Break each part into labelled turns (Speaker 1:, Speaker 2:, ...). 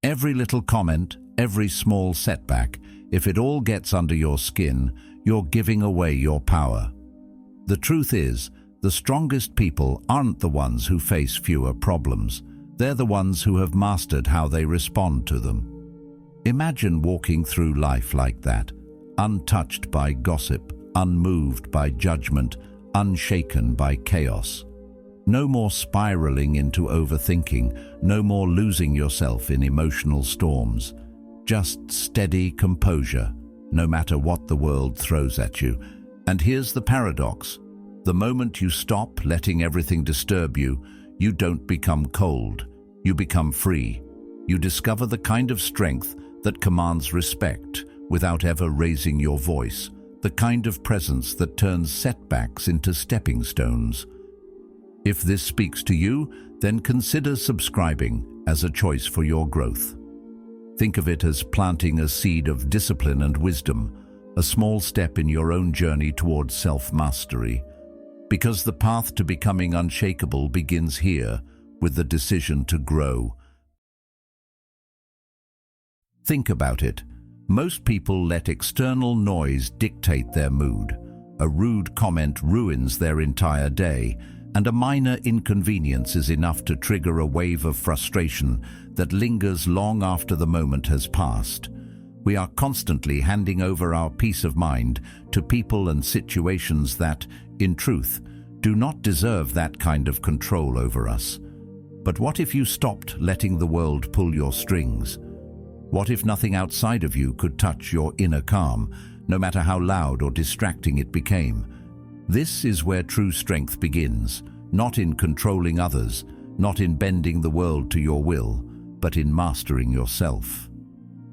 Speaker 1: Every little comment, every small setback, if it all gets under your skin, you're giving away your power. The truth is, the strongest people aren't the ones who face fewer problems. They're the ones who have mastered how they respond to them. Imagine walking through life like that, untouched by gossip, unmoved by judgment, unshaken by chaos. No more spiraling into overthinking, no more losing yourself in emotional storms. Just steady composure, no matter what the world throws at you. And here's the paradox. The moment you stop letting everything disturb you, you don't become cold. You become free. You discover the kind of strength that commands respect without ever raising your voice, the kind of presence that turns setbacks into stepping stones. If this speaks to you, then consider subscribing as a choice for your growth. Think of it as planting a seed of discipline and wisdom, a small step in your own journey towards self-mastery. Because the path to becoming unshakable begins here, with the decision to grow. Think about it. Most people let external noise dictate their mood. A rude comment ruins their entire day, and a minor inconvenience is enough to trigger a wave of frustration that lingers long after the moment has passed. We are constantly handing over our peace of mind to people and situations that, in truth, do not deserve that kind of control over us. But what if you stopped letting the world pull your strings? What if nothing outside of you could touch your inner calm, no matter how loud or distracting it became? This is where true strength begins, not in controlling others, not in bending the world to your will, but in mastering yourself.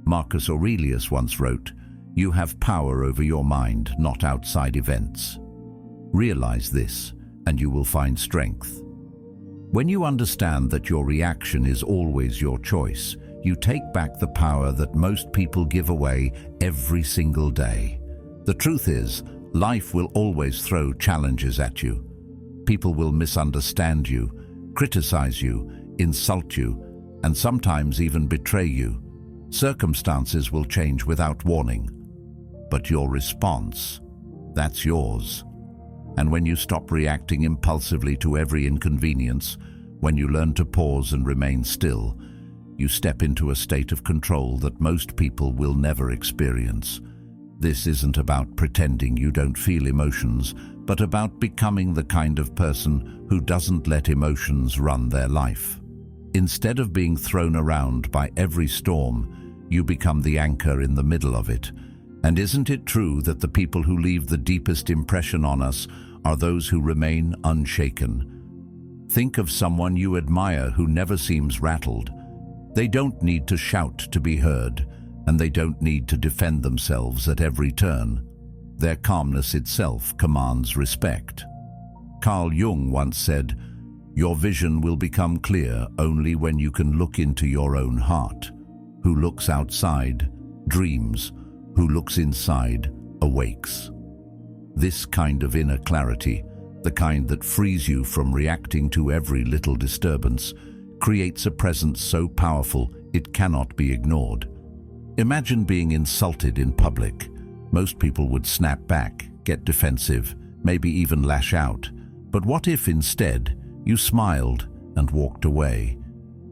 Speaker 1: Marcus Aurelius once wrote, "You have power over your mind, not outside events." Realize this, and you will find strength. When you understand that your reaction is always your choice, you take back the power that most people give away every single day. The truth is, life will always throw challenges at you. People will misunderstand you, criticize you, insult you, and sometimes even betray you. Circumstances will change without warning. But your response, that's yours. And when you stop reacting impulsively to every inconvenience, when you learn to pause and remain still, you step into a state of control that most people will never experience. This isn't about pretending you don't feel emotions, but about becoming the kind of person who doesn't let emotions run their life. Instead of being thrown around by every storm, you become the anchor in the middle of it. And isn't it true that the people who leave the deepest impression on us are those who remain unshaken? Think of someone you admire who never seems rattled. They don't need to shout to be heard, and they don't need to defend themselves at every turn. Their calmness itself commands respect. Carl Jung once said, "Your vision will become clear only when you can look into your own heart. Who looks outside dreams. Who looks inside awakes." This kind of inner clarity, the kind that frees you from reacting to every little disturbance, creates a presence so powerful it cannot be ignored. Imagine being insulted in public. Most people would snap back, get defensive, maybe even lash out. But what if instead you smiled and walked away?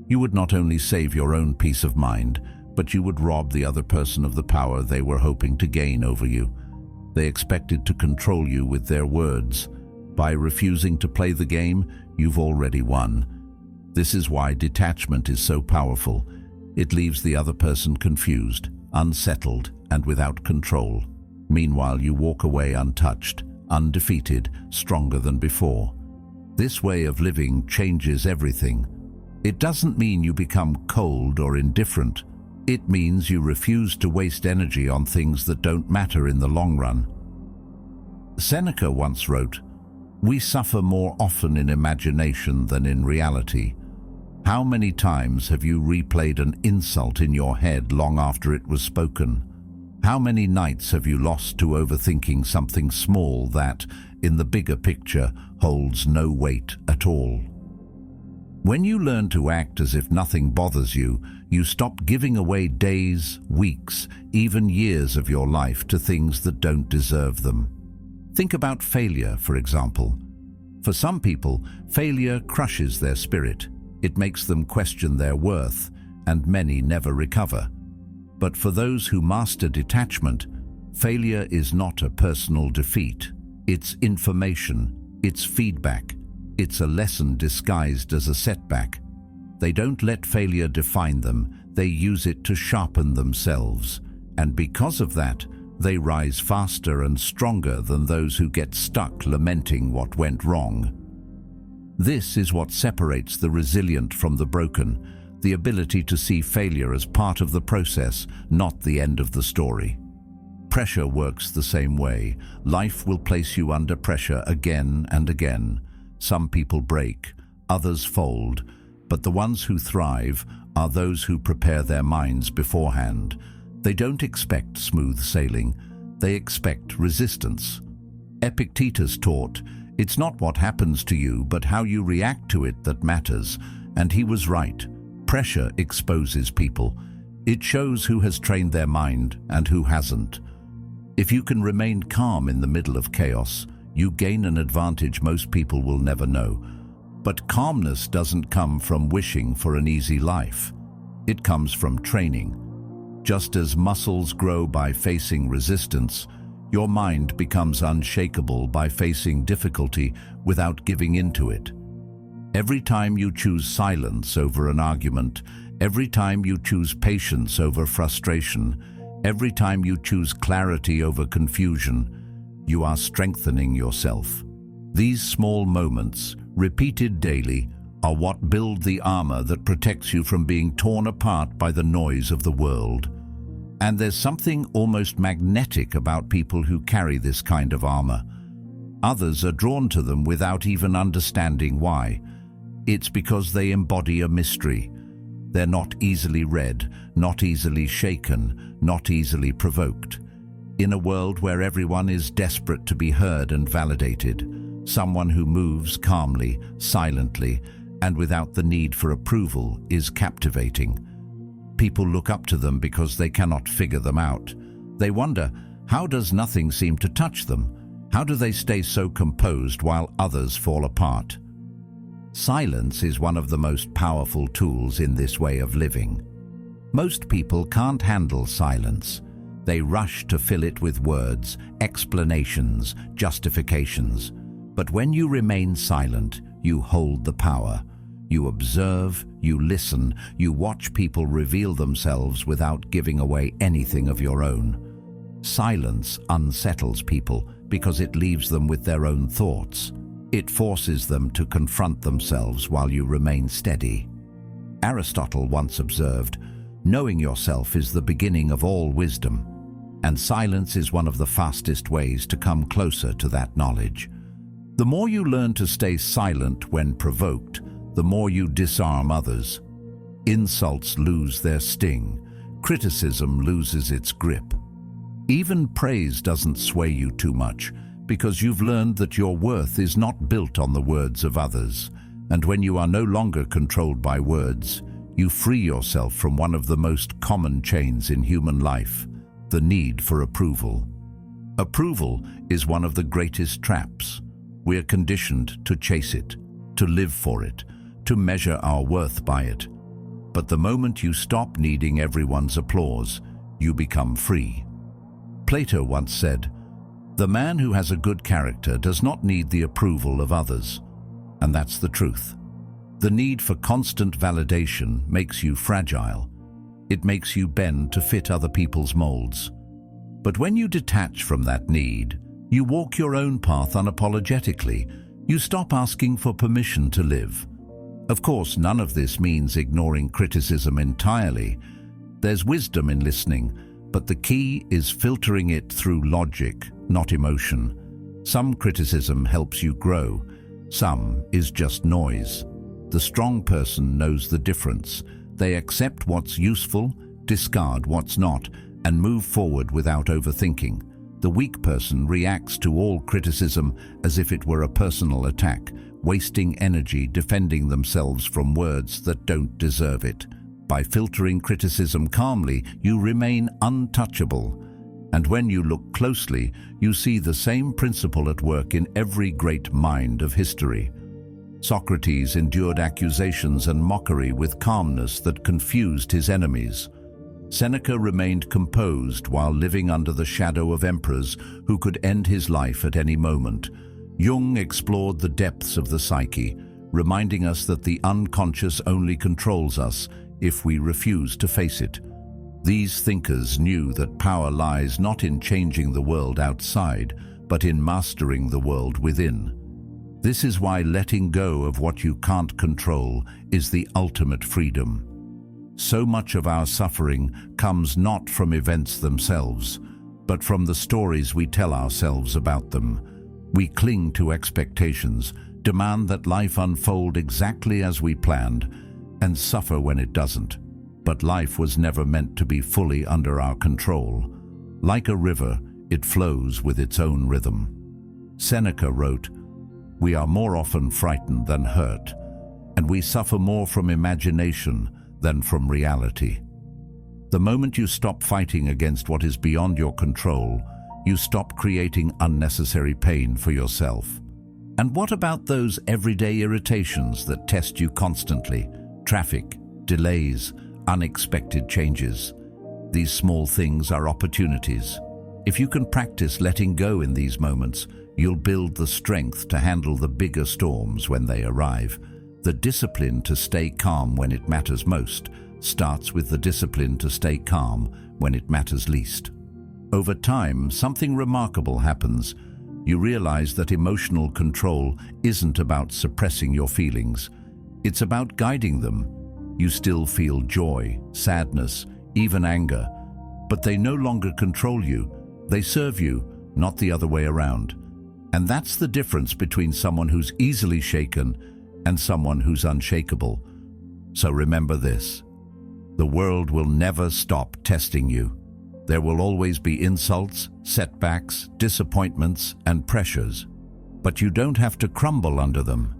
Speaker 1: You would not only save your own peace of mind, but you would rob the other person of the power they were hoping to gain over you. They expected to control you with their words. By refusing to play the game, you've already won. This is why detachment is so powerful. It leaves the other person confused, unsettled, and without control. Meanwhile, you walk away untouched, undefeated, stronger than before. This way of living changes everything. It doesn't mean you become cold or indifferent. It means you refuse to waste energy on things that don't matter in the long run. Seneca once wrote, "We suffer more often in imagination than in reality." How many times have you replayed an insult in your head long after it was spoken? How many nights have you lost to overthinking something small that, in the bigger picture, holds no weight at all? When you learn to act as if nothing bothers you, You stop giving away days, weeks, even years of your life to things that don't deserve them. Think about failure, for example. For some people, failure crushes their spirit. It makes them question their worth, and many never recover. But for those who master detachment, failure is not a personal defeat. It's information, it's feedback, it's a lesson disguised as a setback. They don't let failure define them, they use it to sharpen themselves. And because of that, they rise faster and stronger than those who get stuck lamenting what went wrong. This is what separates the resilient from the broken, the ability to see failure as part of the process, not the end of the story. Pressure works the same way. Life will place you under pressure again and again. Some people break, others fold, but the ones who thrive are those who prepare their minds beforehand. They don't expect smooth sailing, they expect resistance. Epictetus taught, "It's not what happens to you, but how you react to it that matters," and he was right. Pressure exposes people. It shows who has trained their mind and who hasn't. If you can remain calm in the middle of chaos, you gain an advantage most people will never know. But calmness doesn't come from wishing for an easy life. It comes from training. Just as muscles grow by facing resistance, your mind becomes unshakable by facing difficulty without giving in to it. Every time you choose silence over an argument, every time you choose patience over frustration, every time you choose clarity over confusion, you are strengthening yourself. These small moments, repeated daily, are what build the armor that protects you from being torn apart by the noise of the world. And there's something almost magnetic about people who carry this kind of armor. Others are drawn to them without even understanding why. It's because they embody a mystery. They're not easily read, not easily shaken, not easily provoked. In a world where everyone is desperate to be heard and validated, someone who moves calmly, silently, and without the need for approval is captivating. People look up to them because they cannot figure them out. They wonder, how does nothing seem to touch them? How do they stay so composed while others fall apart? Silence is one of the most powerful tools in this way of living. Most people can't handle silence. They rush to fill it with words, explanations, justifications. But when you remain silent, you hold the power. You observe, you listen, you watch people reveal themselves without giving away anything of your own. Silence unsettles people because it leaves them with their own thoughts. It forces them to confront themselves while you remain steady. Aristotle once observed, "Knowing yourself is the beginning of all wisdom," and silence is one of the fastest ways to come closer to that knowledge. The more you learn to stay silent when provoked, the more you disarm others. Insults lose their sting. Criticism loses its grip. Even praise doesn't sway you too much, because you've learned that your worth is not built on the words of others. And when you are no longer controlled by words, you free yourself from one of the most common chains in human life, the need for approval. Approval is one of the greatest traps. We are conditioned to chase it, to live for it, to measure our worth by it. But the moment you stop needing everyone's applause, you become free. Plato once said, "The man who has a good character does not need the approval of others." And that's the truth. The need for constant validation makes you fragile. It makes you bend to fit other people's molds. But when you detach from that need, you walk your own path unapologetically. You stop asking for permission to live. Of course, none of this means ignoring criticism entirely. There's wisdom in listening, but the key is filtering it through logic, not emotion. Some criticism helps you grow. Some is just noise. The strong person knows the difference. They accept what's useful, discard what's not, and move forward without overthinking. The weak person reacts to all criticism as if it were a personal attack, wasting energy defending themselves from words that don't deserve it. by filtering criticism calmly, you remain untouchable. And when you look closely, you see the same principle at work in every great mind of history. Socrates endured accusations and mockery with calmness that confused his enemies. Seneca remained composed while living under the shadow of emperors who could end his life at any moment. Jung explored the depths of the psyche, reminding us that the unconscious only controls us if we refuse to face it. These thinkers knew that power lies not in changing the world outside, but in mastering the world within. This is why letting go of what you can't control is the ultimate freedom. So much of our suffering comes not from events themselves, but from the stories we tell ourselves about them. We cling to expectations, demand that life unfold exactly as we planned, and suffer when it doesn't. But life was never meant to be fully under our control. Like a river, it flows with its own rhythm. Seneca wrote, "We are more often frightened than hurt, and we suffer more from imagination than from reality." The moment you stop fighting against what is beyond your control, you stop creating unnecessary pain for yourself. And what about those everyday irritations that test you constantly? Traffic, delays, unexpected changes. These small things are opportunities. If you can practice letting go in these moments, you'll build the strength to handle the bigger storms when they arrive. The discipline to stay calm when it matters most starts with the discipline to stay calm when it matters least. Over time, something remarkable happens. You realize that emotional control isn't about suppressing your feelings. It's about guiding them. You still feel joy, sadness, even anger, but they no longer control you. They serve you, not the other way around. And that's the difference between someone who's easily shaken and someone who's unshakable. So remember this: the world will never stop testing you. There will always be insults, setbacks, disappointments, and pressures. But you don't have to crumble under them.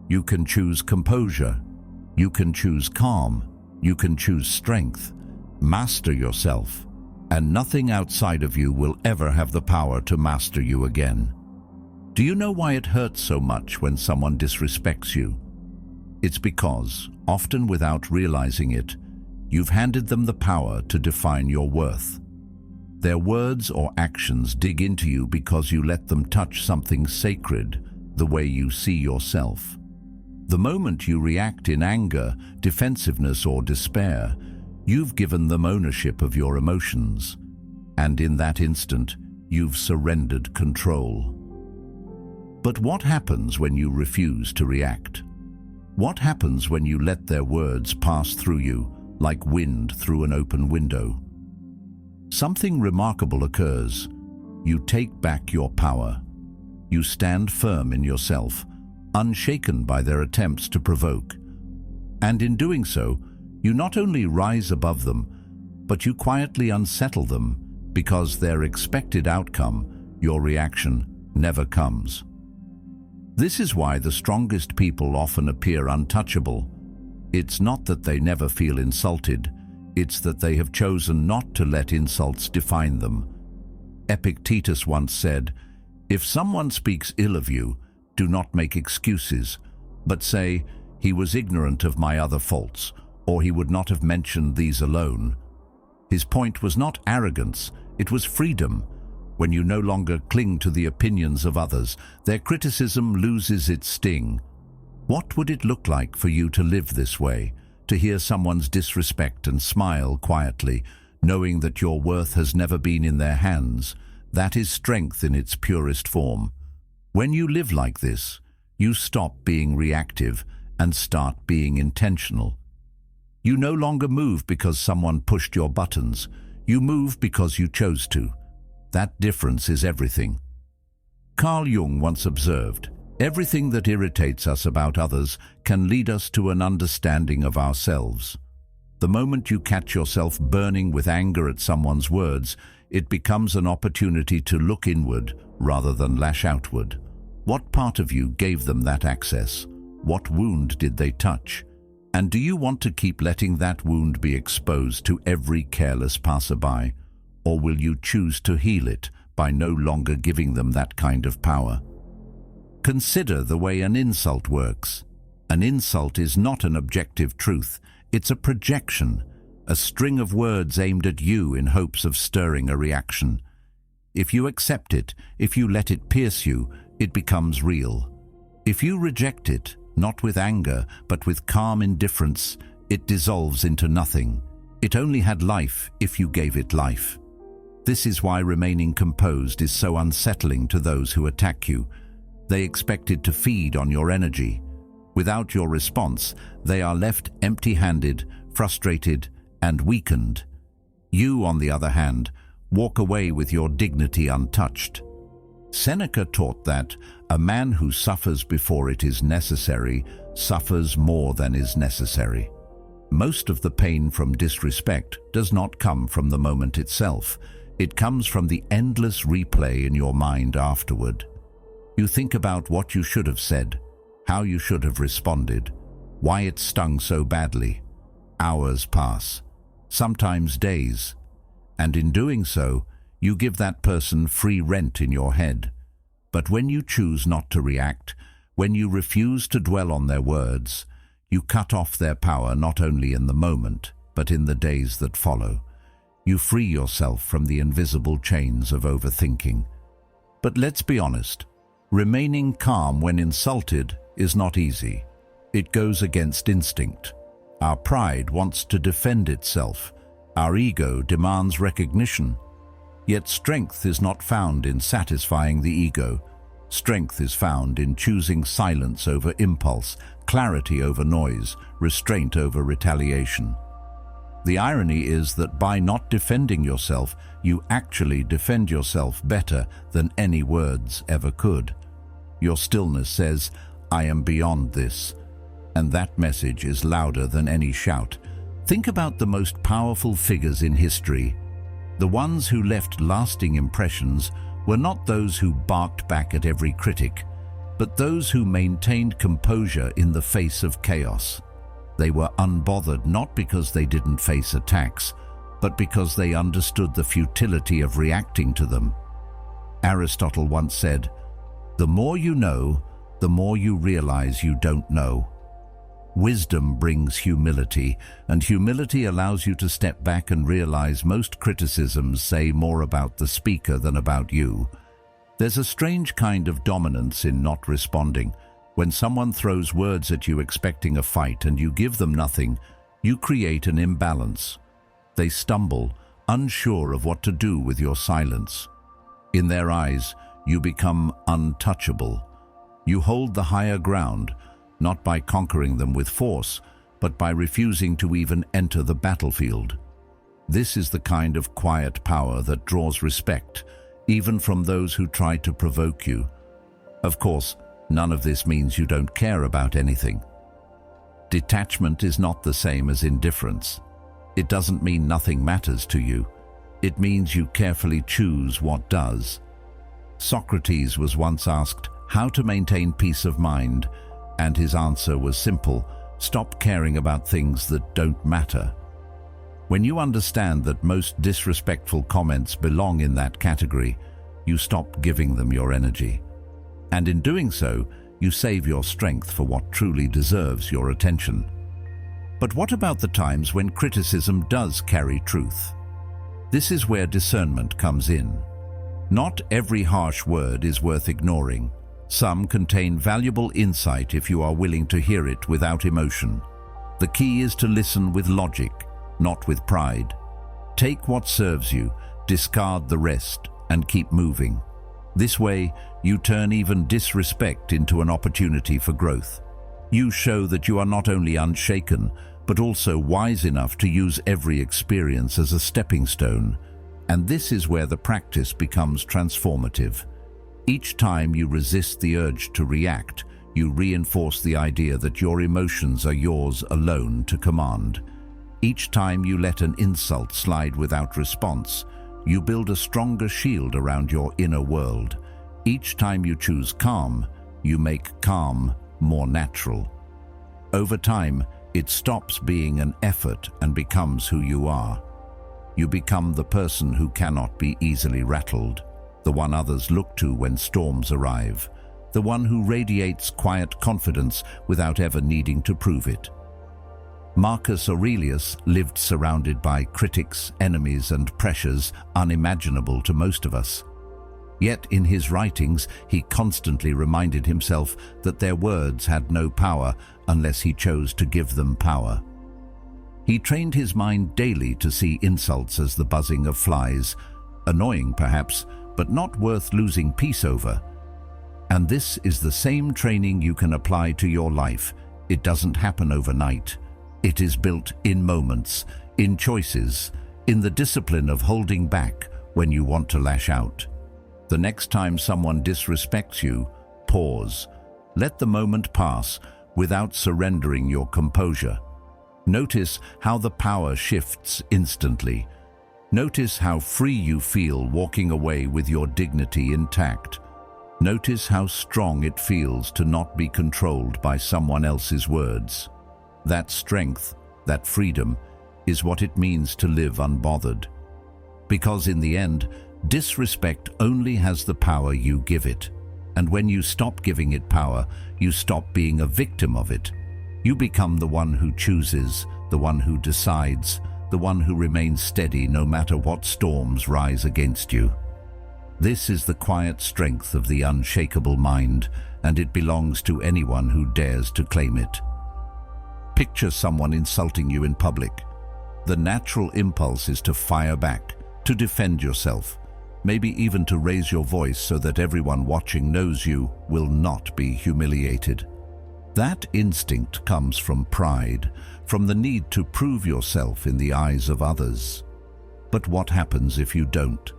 Speaker 1: You can choose composure. You can choose calm. You can choose strength. Master yourself, and nothing outside of you will ever have the power to master you again. Do you know why it hurts so much when someone disrespects you? It's because, often without realizing it, you've handed them the power to define your worth. Their words or actions dig into you because you let them touch something sacred, the way you see yourself. The moment you react in anger, defensiveness, or despair, you've given them ownership of your emotions. And in that instant, you've surrendered control. But what happens when you refuse to react? What happens when you let their words pass through you like wind through an open window? Something remarkable occurs. You take back your power. You stand firm in yourself, unshaken by their attempts to provoke. And in doing so, you not only rise above them, but you quietly unsettle them, because their expected outcome, your reaction, never comes. This is why the strongest people often appear untouchable. It's not that they never feel insulted, it's that they have chosen not to let insults define them. Epictetus once said, "If someone speaks ill of you, do not make excuses, but say, 'He was ignorant of my other faults,' or 'he would not have mentioned these alone.'" His point was not arrogance, it was freedom. When you no longer cling to the opinions of others, their criticism loses its sting. What would it look like for you to live this way, to hear someone's disrespect and smile quietly, knowing that your worth has never been in their hands? That is strength in its purest form. When you live like this, you stop being reactive and start being intentional. You no longer move because someone pushed your buttons. You move because you chose to. That difference is everything. Carl Jung once observed, "Everything that irritates us about others can lead us to an understanding of ourselves." The moment you catch yourself burning with anger at someone's words, it becomes an opportunity to look inward rather than lash outward. What part of you gave them that access? What wound did they touch? And do you want to keep letting that wound be exposed to every careless passerby, or will you choose to heal it by no longer giving them that kind of power? Consider the way an insult works. An insult is not an objective truth, it's a projection, a string of words aimed at you in hopes of stirring a reaction. If you accept it, if you let it pierce you, it becomes real. If you reject it, not with anger, but with calm indifference, it dissolves into nothing. It only had life if you gave it life. This is why remaining composed is so unsettling to those who attack you. They expected to feed on your energy. Without your response, they are left empty-handed, frustrated, and weakened. You, on the other hand, walk away with your dignity untouched. Seneca taught that a man who suffers before it is necessary suffers more than is necessary. Most of the pain from disrespect does not come from the moment itself. It comes from the endless replay in your mind afterward. You think about what you should have said, how you should have responded, why it stung so badly. Hours pass, sometimes days, and in doing so, you give that person free rent in your head. But when you choose not to react, when you refuse to dwell on their words, you cut off their power not only in the moment, but in the days that follow. You free yourself from the invisible chains of overthinking. But let's be honest, remaining calm when insulted is not easy. It goes against instinct. Our pride wants to defend itself. Our ego demands recognition. Yet strength is not found in satisfying the ego. Strength is found in choosing silence over impulse, clarity over noise, restraint over retaliation. The irony is that by not defending yourself, you actually defend yourself better than any words ever could. Your stillness says, "I am beyond this," and that message is louder than any shout. Think about the most powerful figures in history. The ones who left lasting impressions were not those who barked back at every critic, but those who maintained composure in the face of chaos. They were unbothered not because they didn't face attacks, but because they understood the futility of reacting to them. Aristotle once said, "The more you know, the more you realize you don't know." Wisdom brings humility, and humility allows you to step back and realize most criticisms say more about the speaker than about you. There's a strange kind of dominance in not responding. When someone throws words at you expecting a fight and you give them nothing, you create an imbalance. They stumble, unsure of what to do with your silence. In their eyes, you become untouchable. You hold the higher ground, not by conquering them with force, but by refusing to even enter the battlefield. This is the kind of quiet power that draws respect, even from those who try to provoke you. Of course, none of this means you don't care about anything. Detachment is not the same as indifference. It doesn't mean nothing matters to you. It means you carefully choose what does. Socrates was once asked how to maintain peace of mind, and his answer was simple: stop caring about things that don't matter. When you understand that most disrespectful comments belong in that category, you stop giving them your energy. And in doing so, you save your strength for what truly deserves your attention. But what about the times when criticism does carry truth? This is where discernment comes in. Not every harsh word is worth ignoring. Some contain valuable insight if you are willing to hear it without emotion. The key is to listen with logic, not with pride. Take what serves you, discard the rest, and keep moving. This way, you turn even disrespect into an opportunity for growth. You show that you are not only unshaken, but also wise enough to use every experience as a stepping stone. And this is where the practice becomes transformative. Each time you resist the urge to react, you reinforce the idea that your emotions are yours alone to command. Each time you let an insult slide without response, you build a stronger shield around your inner world. Each time you choose calm, you make calm more natural. Over time, It stops being an effort and becomes who you are. You become the person who cannot be easily rattled, the one others look to when storms arrive, the one who radiates quiet confidence without ever needing to prove it. Marcus Aurelius lived surrounded by critics, enemies, and pressures unimaginable to most of us. Yet in his writings, he constantly reminded himself that their words had no power unless he chose to give them power. He trained his mind daily to see insults as the buzzing of flies, annoying perhaps, but not worth losing peace over. And this is the same training you can apply to your life. It doesn't happen overnight. It is built in moments, in choices, in the discipline of holding back when you want to lash out. The next time someone disrespects you, pause. Let the moment pass without surrendering your composure. Notice how the power shifts instantly. Notice how free you feel walking away with your dignity intact. Notice how strong it feels to not be controlled by someone else's words. That strength, that freedom, is what it means to live unbothered. Because in the end, disrespect only has the power you give it. And when you stop giving it power, you stop being a victim of it. You become the one who chooses, the one who decides, the one who remains steady no matter what storms rise against you. This is the quiet strength of the unshakable mind, and it belongs to anyone who dares to claim it. Picture someone insulting you in public. The natural impulse is to fire back, to defend yourself, maybe even to raise your voice so that everyone watching knows you will not be humiliated. That instinct comes from pride, from the need to prove yourself in the eyes of others. But what happens if you don't?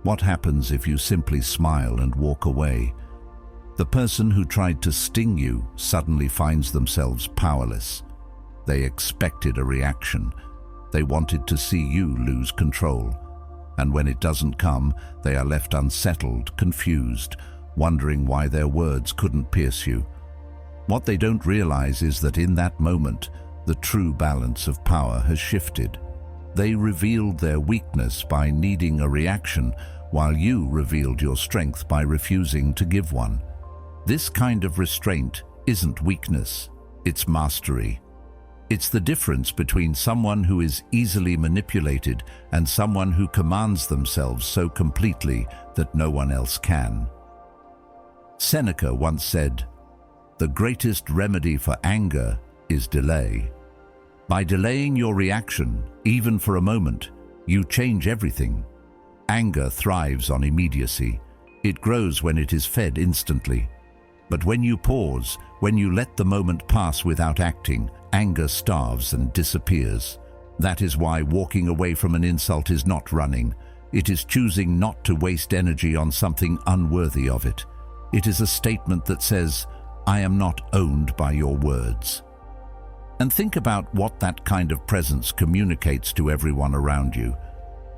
Speaker 1: What happens if you simply smile and walk away? The person who tried to sting you suddenly finds themselves powerless. They expected a reaction. They wanted to see you lose control. And when it doesn't come, they are left unsettled, confused, wondering why their words couldn't pierce you. What they don't realize is that in that moment, the true balance of power has shifted. They revealed their weakness by needing a reaction, while you revealed your strength by refusing to give one. This kind of restraint isn't weakness, it's mastery. It's the difference between someone who is easily manipulated and someone who commands themselves so completely that no one else can. Seneca once said, "The greatest remedy for anger is delay." By delaying your reaction, even for a moment, you change everything. Anger thrives on immediacy. It grows when it is fed instantly. But when you pause, when you let the moment pass without acting, anger starves and disappears. That is why walking away from an insult is not running. It is choosing not to waste energy on something unworthy of it. It is a statement that says, "I am not owned by your words." And think about what that kind of presence communicates to everyone around you.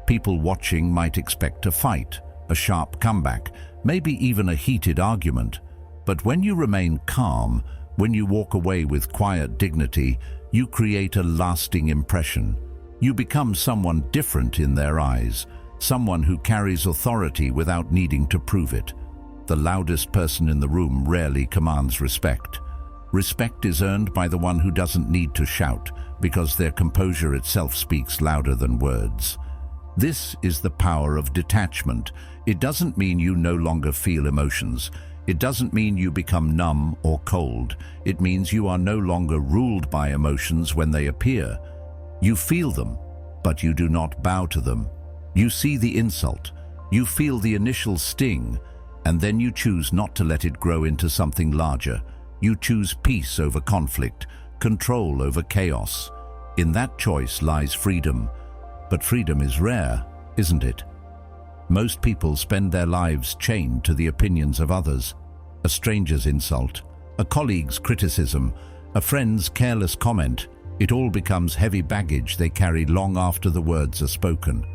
Speaker 1: People watching might expect a fight, a sharp comeback, maybe even a heated argument. But when you remain calm, when you walk away with quiet dignity, you create a lasting impression. You become someone different in their eyes, someone who carries authority without needing to prove it. The loudest person in the room rarely commands respect. Respect is earned by the one who doesn't need to shout, because their composure itself speaks louder than words. This is the power of detachment. It doesn't mean you no longer feel emotions. It doesn't mean you become numb or cold. It means you are no longer ruled by emotions when they appear. You feel them, but you do not bow to them. You see the insult. You feel the initial sting, and then you choose not to let it grow into something larger. You choose peace over conflict, control over chaos. In that choice lies freedom. But freedom is rare, isn't it? Most people spend their lives chained to the opinions of others. A stranger's insult, a colleague's criticism, a friend's careless comment. It all becomes heavy baggage they carry long after the words are spoken.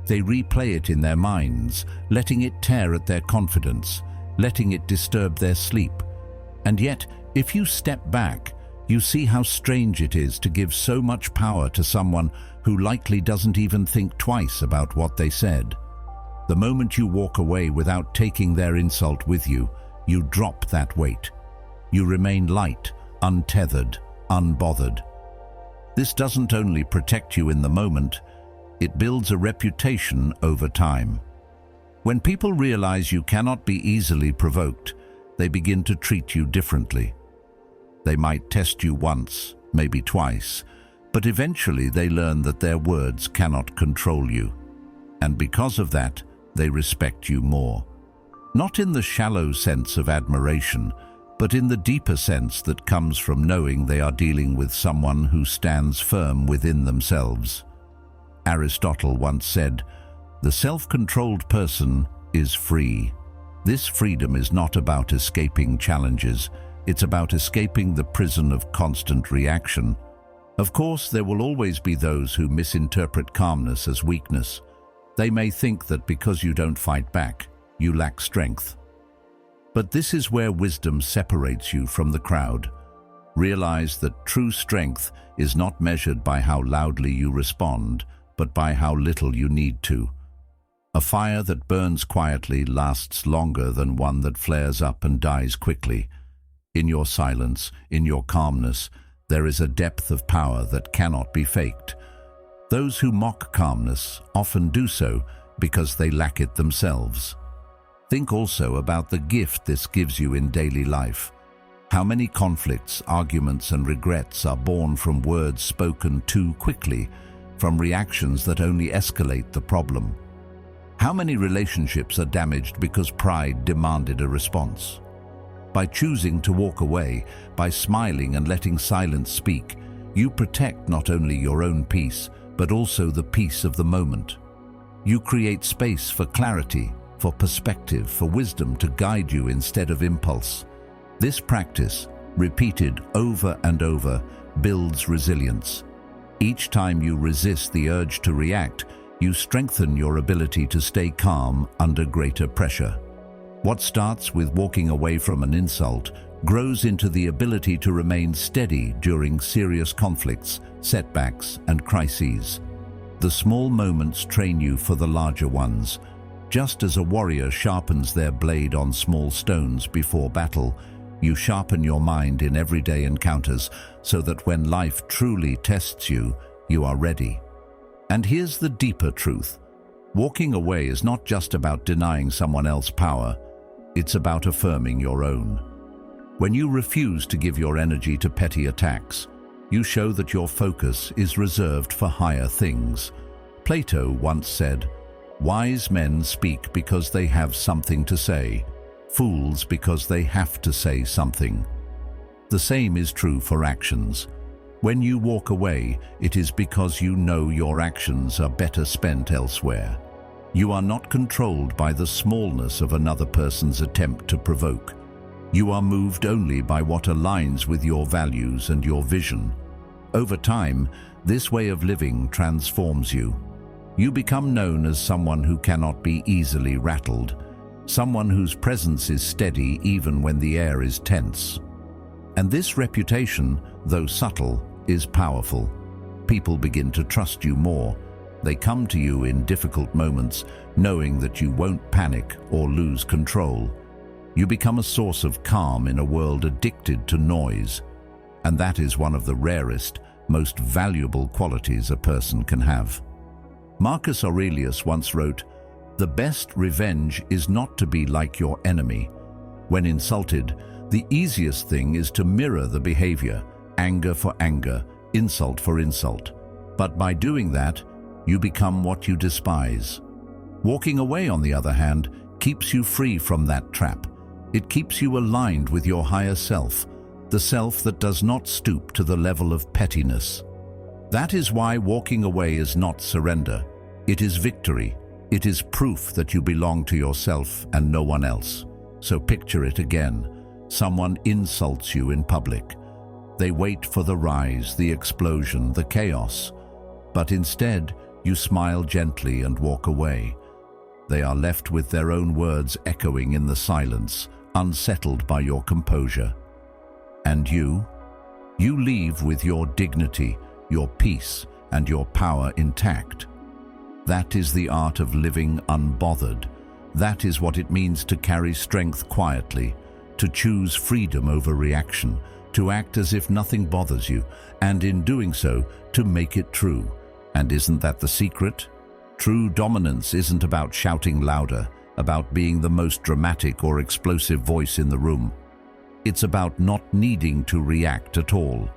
Speaker 1: They replay it in their minds, letting it tear at their confidence, letting it disturb their sleep. And yet, if you step back, You see how strange it is to give so much power to someone who likely doesn't even think twice about what they said. The moment you walk away without taking their insult with you, you drop that weight. You remain light, untethered, unbothered. This doesn't only protect you in the moment, it builds a reputation over time. When people realize you cannot be easily provoked, they begin to treat you differently. They might test you once, maybe twice, but eventually they learn that their words cannot control you. And because of that, they respect you more. Not in the shallow sense of admiration, but in the deeper sense that comes from knowing they are dealing with someone who stands firm within themselves. Aristotle once said, "The self-controlled person is free." This freedom is not about escaping challenges, it's about escaping the prison of constant reaction. Of course, there will always be those who misinterpret calmness as weakness. They may think that because you don't fight back, you lack strength. But this is where wisdom separates you from the crowd. Realize that true strength is not measured by how loudly you respond, but by how little you need to. A fire that burns quietly lasts longer than one that flares up and dies quickly. In your silence, in your calmness, there is a depth of power that cannot be faked. Those who mock calmness often do so because they lack it themselves. Think also about the gift this gives you in daily life. How many conflicts, arguments, and regrets are born from words spoken too quickly, from reactions that only escalate the problem? How many relationships are damaged because pride demanded a response? By choosing to walk away, by smiling and letting silence speak, you protect not only your own peace, but also the peace of the moment. You create space for clarity, for perspective, for wisdom to guide you instead of impulse. This practice, repeated over and over, builds resilience. Each time you resist the urge to react, you strengthen your ability to stay calm under greater pressure. What starts with walking away from an insult grows into the ability to remain steady during serious conflicts, setbacks, and crises. The small moments train you for the larger ones. Just as a warrior sharpens their blade on small stones before battle, you sharpen your mind in everyday encounters so that when life truly tests you, you are ready. And here's the deeper truth. Walking away is not just about denying someone else power, it's about affirming your own. When you refuse to give your energy to petty attacks, you show that your focus is reserved for higher things. Plato once said, "Wise men speak because they have something to say, fools because they have to say something." The same is true for actions. When you walk away, it is because you know your actions are better spent elsewhere. You are not controlled by the smallness of another person's attempt to provoke. You are moved only by what aligns with your values and your vision. Over time, this way of living transforms you. You become known as someone who cannot be easily rattled, someone whose presence is steady even when the air is tense. And this reputation, though subtle, is powerful. People begin to trust you more. They come to you in difficult moments, knowing that you won't panic or lose control. You become a source of calm in a world addicted to noise. And that is one of the rarest, most valuable qualities a person can have. Marcus Aurelius once wrote, "The best revenge is not to be like your enemy. When insulted, the easiest thing is to mirror the behavior, anger for anger, insult for insult. But by doing that, you become what you despise." Walking away, on the other hand, keeps you free from that trap. It keeps you aligned with your higher self, the self that does not stoop to the level of pettiness. That is why walking away is not surrender. It is victory. It is proof that you belong to yourself and no one else. So picture it again. Someone insults you in public. They wait for the rise, the explosion, the chaos. But instead, you smile gently and walk away. They are left with their own words echoing in the silence, unsettled by your composure. And you? You leave with your dignity, your peace, and your power intact. That is the art of living unbothered. That is what it means to carry strength quietly, to choose freedom over reaction, to act as if nothing bothers you, and in doing so, to make it true. And isn't that the secret? True dominance isn't about shouting louder, about being the most dramatic or explosive voice in the room. It's about not needing to react at all.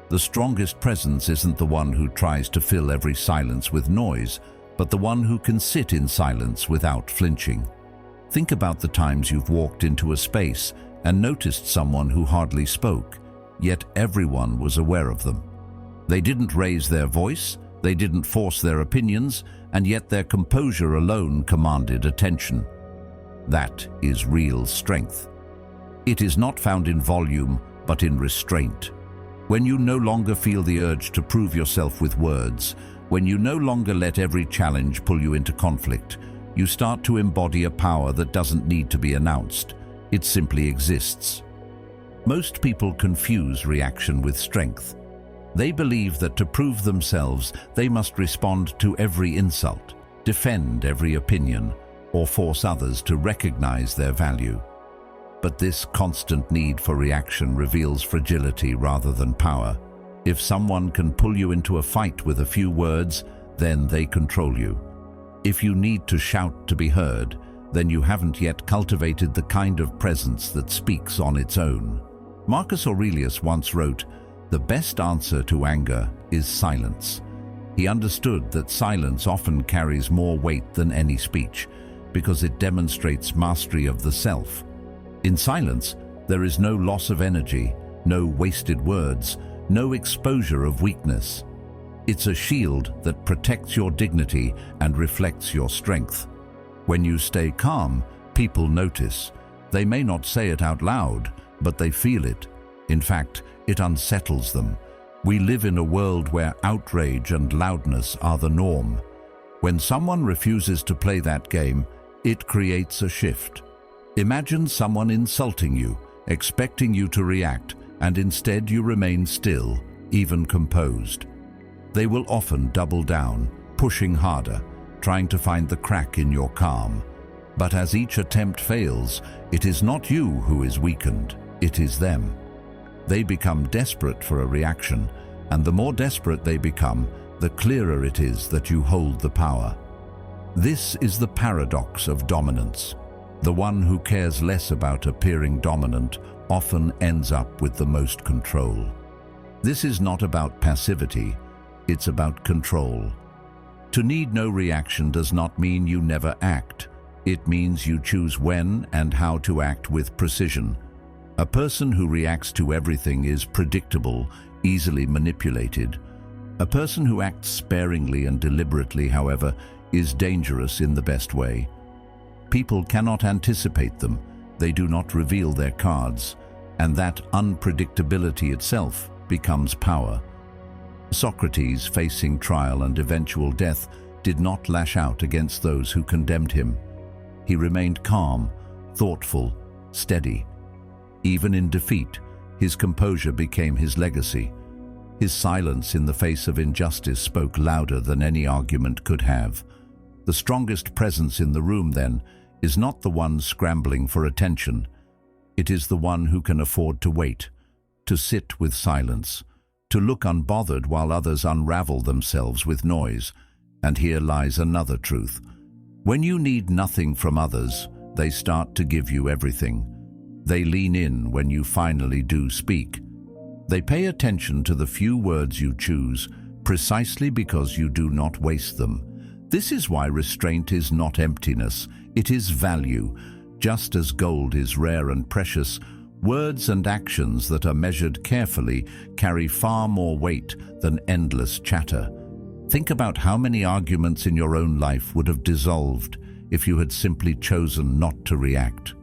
Speaker 1: The strongest presence isn't the one who tries to fill every silence with noise, but the one who can sit in silence without flinching. Think about the times you've walked into a space and noticed someone who hardly spoke, yet everyone was aware of them. They didn't raise their voice, they didn't force their opinions, and yet their composure alone commanded attention. That is real strength. It is not found in volume, but in restraint. When you no longer feel the urge to prove yourself with words, when you no longer let every challenge pull you into conflict, you start to embody a power that doesn't need to be announced. It simply exists. Most people confuse reaction with strength. They believe that to prove themselves, they must respond to every insult, defend every opinion, or force others to recognize their value. But this constant need for reaction reveals fragility rather than power. If someone can pull you into a fight with a few words, then they control you. If you need to shout to be heard, then you haven't yet cultivated the kind of presence that speaks on its own. Marcus Aurelius once wrote, "The best answer to anger is silence." He understood that silence often carries more weight than any speech, because it demonstrates mastery of the self. In silence, there is no loss of energy, no wasted words, no exposure of weakness. It's a shield that protects your dignity and reflects your strength. When you stay calm, people notice. They may not say it out loud, but they feel it. In fact, it unsettles them. We live in a world where outrage and loudness are the norm. When someone refuses to play that game, it creates a shift. Imagine someone insulting you, expecting you to react, and instead you remain still, even composed. They will often double down, pushing harder, trying to find the crack in your calm. But as each attempt fails, it is not you who is weakened, it is them. They become desperate for a reaction, and the more desperate they become, the clearer it is that you hold the power. This is the paradox of dominance. The one who cares less about appearing dominant often ends up with the most control. This is not about passivity, it's about control. To need no reaction does not mean you never act. It means you choose when and how to act with precision. A person who reacts to everything is predictable, easily manipulated. A person who acts sparingly and deliberately, however, is dangerous in the best way. People cannot anticipate them, they do not reveal their cards, and that unpredictability itself becomes power. Socrates, facing trial and eventual death, did not lash out against those who condemned him. He remained calm, thoughtful, steady. Even in defeat, his composure became his legacy. His silence in the face of injustice spoke louder than any argument could have. The strongest presence in the room, then, is not the one scrambling for attention. It is the one who can afford to wait, to sit with silence, to look unbothered while others unravel themselves with noise. And here lies another truth. When you need nothing from others, they start to give you everything. They lean in when you finally do speak. They pay attention to the few words you choose, precisely because you do not waste them. This is why restraint is not emptiness, it is value. Just as gold is rare and precious, words and actions that are measured carefully carry far more weight than endless chatter. Think about how many arguments in your own life would have dissolved if you had simply chosen not to react.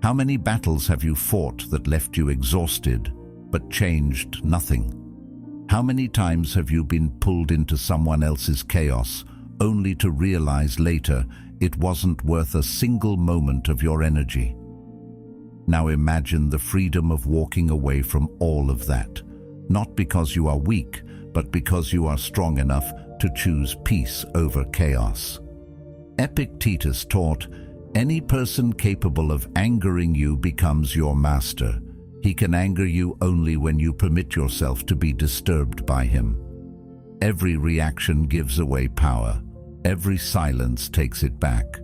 Speaker 1: How many battles have you fought that left you exhausted, but changed nothing? How many times have you been pulled into someone else's chaos, only to realize later it wasn't worth a single moment of your energy? Now imagine the freedom of walking away from all of that, not because you are weak, but because you are strong enough to choose peace over chaos. Epictetus taught, "Any person capable of angering you becomes your master. He can anger you only when you permit yourself to be disturbed by him." Every reaction gives away power. Every silence takes it back.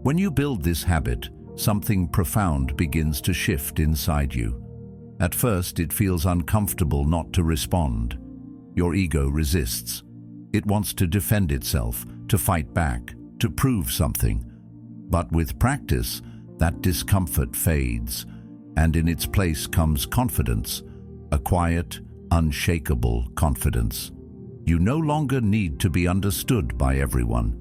Speaker 1: When you build this habit, something profound begins to shift inside you. At first, it feels uncomfortable not to respond. Your ego resists. It wants to defend itself, to fight back, to prove something. But with practice, that discomfort fades, and in its place comes confidence, a quiet, unshakable confidence. You no longer need to be understood by everyone.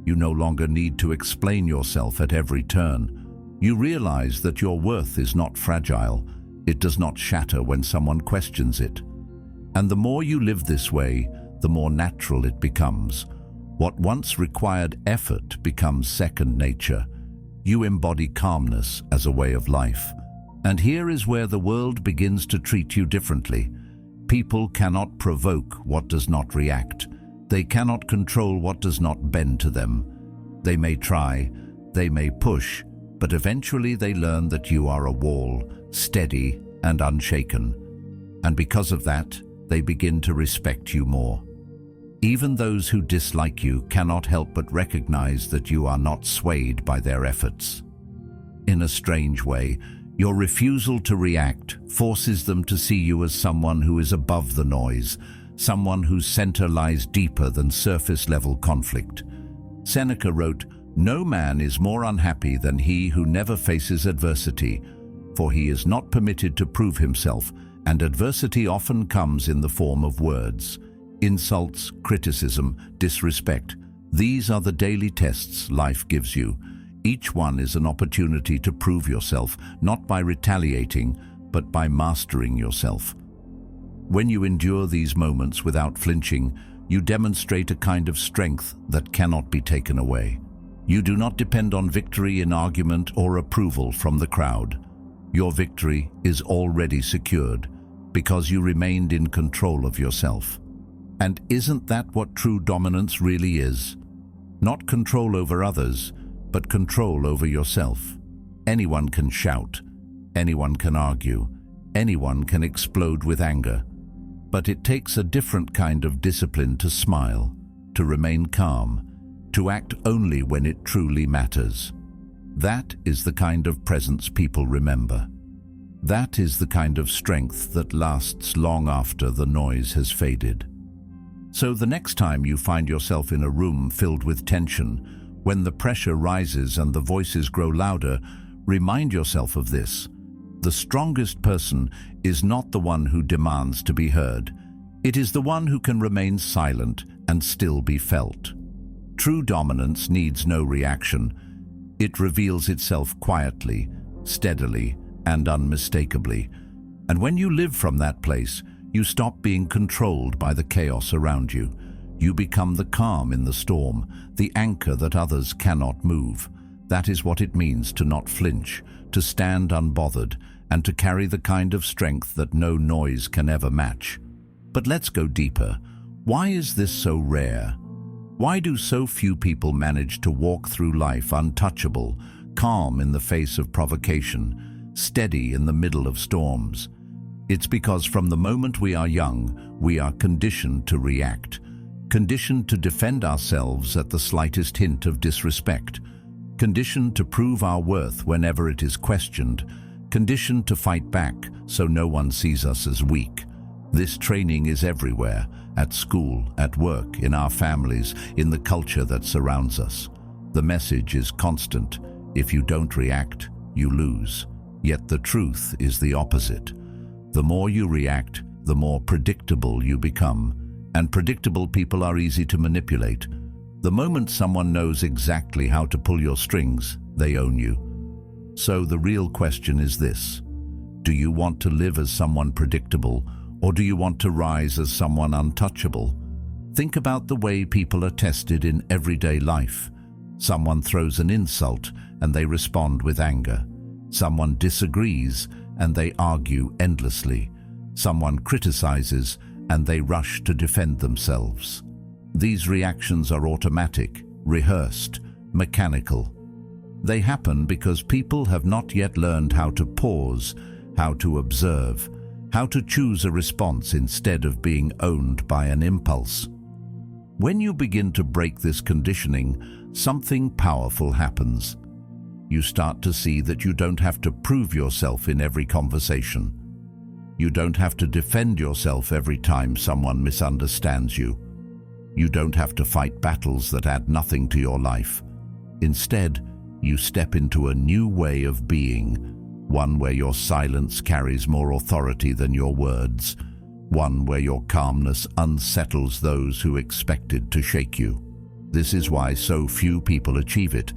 Speaker 1: You no longer need to explain yourself at every turn. You realize that your worth is not fragile. It does not shatter when someone questions it. And the more you live this way, the more natural it becomes. What once required effort becomes second nature. You embody calmness as a way of life. And here is where the world begins to treat you differently. People cannot provoke what does not react. They cannot control what does not bend to them. They may try, they may push, but eventually they learn that you are a wall, steady and unshaken. And because of that, they begin to respect you more. Even those who dislike you cannot help but recognize that you are not swayed by their efforts. In a strange way, your refusal to react forces them to see you as someone who is above the noise, someone whose center lies deeper than surface-level conflict. Seneca wrote, "No man is more unhappy than he who never faces adversity, for he is not permitted to prove himself, and adversity often comes in the form of words. Insults, criticism, disrespect. These are the daily tests life gives you. Each one is an opportunity to prove yourself, not by retaliating, but by mastering yourself." When you endure these moments without flinching, you demonstrate a kind of strength that cannot be taken away. You do not depend on victory in argument or approval from the crowd. Your victory is already secured because you remained in control of yourself. And isn't that what true dominance really is? Not control over others, but control over yourself. Anyone can shout, anyone can argue, anyone can explode with anger. But it takes a different kind of discipline to smile, to remain calm, to act only when it truly matters. That is the kind of presence people remember. That is the kind of strength that lasts long after the noise has faded. So the next time you find yourself in a room filled with tension, when the pressure rises and the voices grow louder, remind yourself of this. The strongest person is not the one who demands to be heard. It is the one who can remain silent and still be felt. True dominance needs no reaction. It reveals itself quietly, steadily, and unmistakably. And when you live from that place, you stop being controlled by the chaos around you. You become the calm in the storm, the anchor that others cannot move. That is what it means to not flinch, to stand unbothered, and to carry the kind of strength that no noise can ever match. But let's go deeper. Why is this so rare? Why do so few people manage to walk through life untouchable, calm in the face of provocation, steady in the middle of storms? It's because from the moment we are young, we are conditioned to react, conditioned to defend ourselves at the slightest hint of disrespect, conditioned to prove our worth whenever it is questioned, conditioned to fight back so no one sees us as weak. This training is everywhere, at school, at work, in our families, in the culture that surrounds us. The message is constant. If you don't react, you lose. Yet the truth is the opposite. The more you react, the more predictable you become. And predictable people are easy to manipulate. The moment someone knows exactly how to pull your strings, they own you. So the real question is this: do you want to live as someone predictable, or do you want to rise as someone untouchable? Think about the way people are tested in everyday life. Someone throws an insult and they respond with anger. Someone disagrees and they argue endlessly. Someone criticizes, and they rush to defend themselves. These reactions are automatic, rehearsed, mechanical. They happen because people have not yet learned how to pause, how to observe, how to choose a response instead of being owned by an impulse. When you begin to break this conditioning, something powerful happens. You start to see that you don't have to prove yourself in every conversation. You don't have to defend yourself every time someone misunderstands you. You don't have to fight battles that add nothing to your life. Instead, you step into a new way of being, one where your silence carries more authority than your words, one where your calmness unsettles those who expected to shake you. This is why so few people achieve it.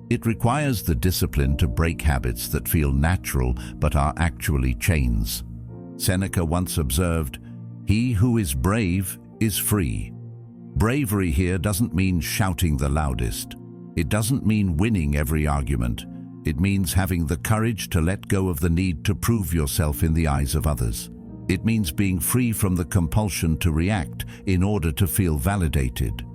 Speaker 1: It requires the discipline to break habits that feel natural but are actually chains. Seneca once observed, "He who is brave is free." Bravery here doesn't mean shouting the loudest. It doesn't mean winning every argument. It means having the courage to let go of the need to prove yourself in the eyes of others. It means being free from the compulsion to react in order to feel validated.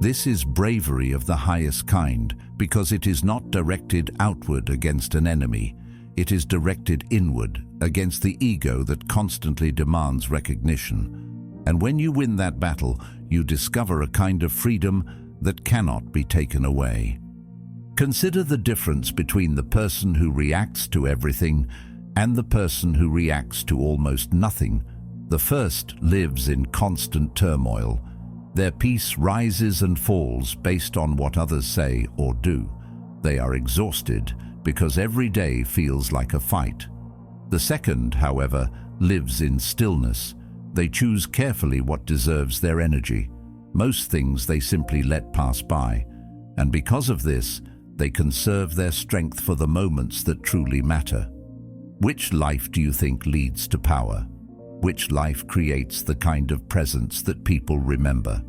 Speaker 1: This is bravery of the highest kind because it is not directed outward against an enemy. It is directed inward against the ego that constantly demands recognition. And when you win that battle, you discover a kind of freedom that cannot be taken away. Consider the difference between the person who reacts to everything and the person who reacts to almost nothing. The first lives in constant turmoil. Their peace rises and falls based on what others say or do. They are exhausted because every day feels like a fight. The second, however, lives in stillness. They choose carefully what deserves their energy. Most things they simply let pass by, and because of this, they conserve their strength for the moments that truly matter. Which life do you think leads to power? Which life creates the kind of presence that people remember?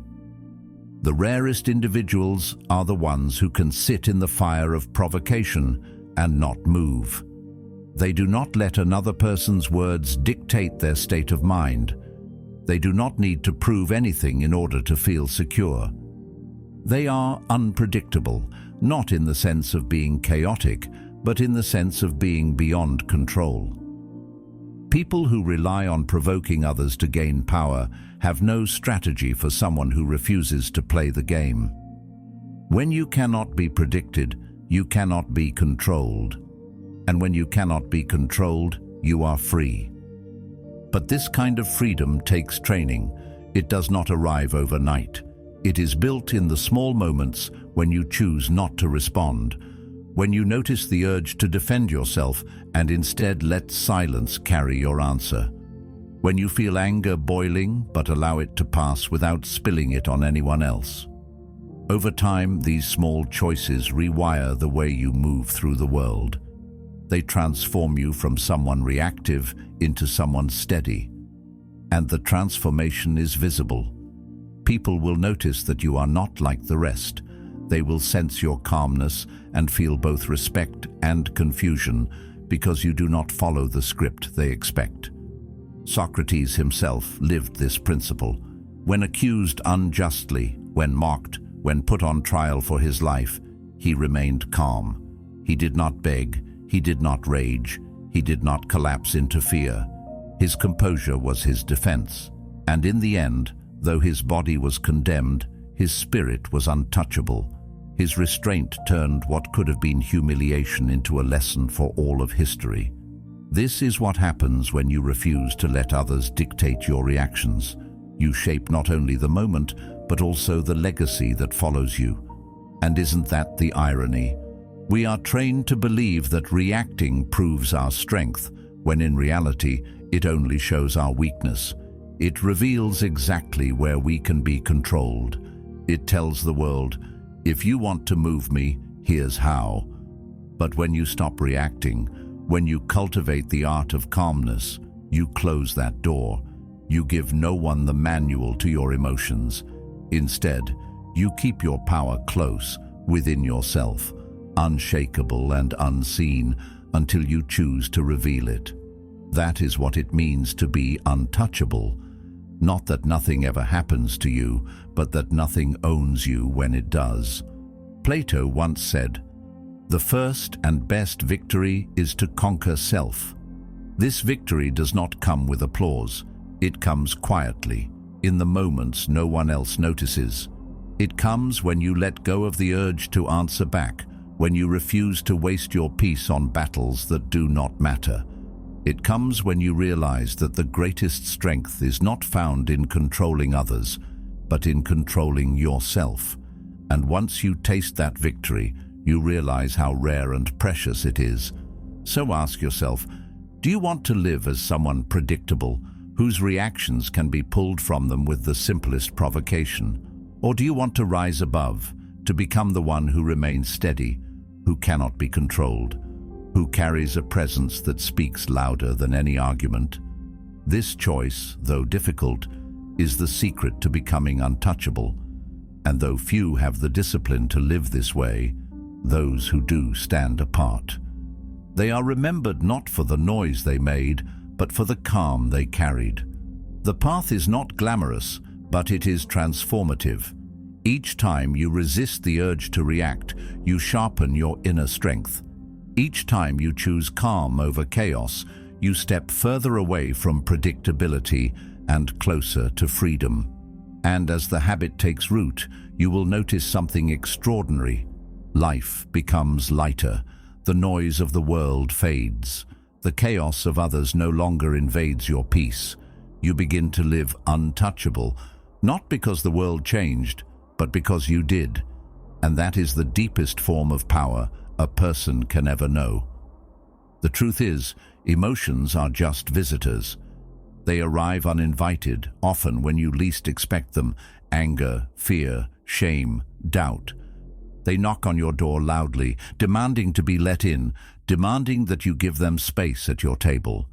Speaker 1: The rarest individuals are the ones who can sit in the fire of provocation and not move. They do not let another person's words dictate their state of mind. They do not need to prove anything in order to feel secure. They are unpredictable, not in the sense of being chaotic, but in the sense of being beyond control. People who rely on provoking others to gain power have no strategy for someone who refuses to play the game. When you cannot be predicted, you cannot be controlled. And when you cannot be controlled, you are free. But this kind of freedom takes training. It does not arrive overnight. It is built in the small moments when you choose not to respond, when you notice the urge to defend yourself and instead let silence carry your answer, when you feel anger boiling but allow it to pass without spilling it on anyone else. Over time, these small choices rewire the way you move through the world. They transform you from someone reactive into someone steady. And the transformation is visible. People will notice that you are not like the rest. They will sense your calmness and feel both respect and confusion because you do not follow the script they expect. Socrates himself lived this principle. When accused unjustly, when mocked, when put on trial for his life, he remained calm. He did not beg, he did not rage, he did not collapse into fear. His composure was his defense, and in the end, though his body was condemned, his spirit was untouchable. His restraint turned what could have been humiliation into a lesson for all of history. This is what happens when you refuse to let others dictate your reactions. You shape not only the moment, but also the legacy that follows you. And isn't that the irony? We are trained to believe that reacting proves our strength, when in reality, it only shows our weakness. It reveals exactly where we can be controlled. It tells the world, if you want to move me, here's how. But when you stop reacting, when you cultivate the art of calmness, you close that door. You give no one the manual to your emotions. Instead, you keep your power close, within yourself, unshakable and unseen, until you choose to reveal it. That is what it means to be untouchable. Not that nothing ever happens to you, but that nothing owns you when it does. Plato once said, "The first and best victory is to conquer self." This victory does not come with applause. It comes quietly, in the moments no one else notices. It comes when you let go of the urge to answer back, when you refuse to waste your peace on battles that do not matter. It comes when you realize that the greatest strength is not found in controlling others, but in controlling yourself. And once you taste that victory, you realize how rare and precious it is. So ask yourself, do you want to live as someone predictable, whose reactions can be pulled from them with the simplest provocation? Or do you want to rise above, to become the one who remains steady, who cannot be controlled, who carries a presence that speaks louder than any argument? This choice, though difficult, is the secret to becoming untouchable. And though few have the discipline to live this way, those who do stand apart. They are remembered not for the noise they made, but for the calm they carried. The path is not glamorous, but it is transformative. Each time you resist the urge to react, you sharpen your inner strength. Each time you choose calm over chaos, you step further away from predictability and closer to freedom. And as the habit takes root, you will notice something extraordinary. Life becomes lighter. The noise of the world fades. The chaos of others no longer invades your peace. You begin to live untouchable, not because the world changed, but because you did. And that is the deepest form of power a person can ever know. The truth is, emotions are just visitors. They arrive uninvited, often when you least expect them: anger, fear, shame, doubt. They knock on your door loudly, demanding to be let in, demanding that you give them space at your table.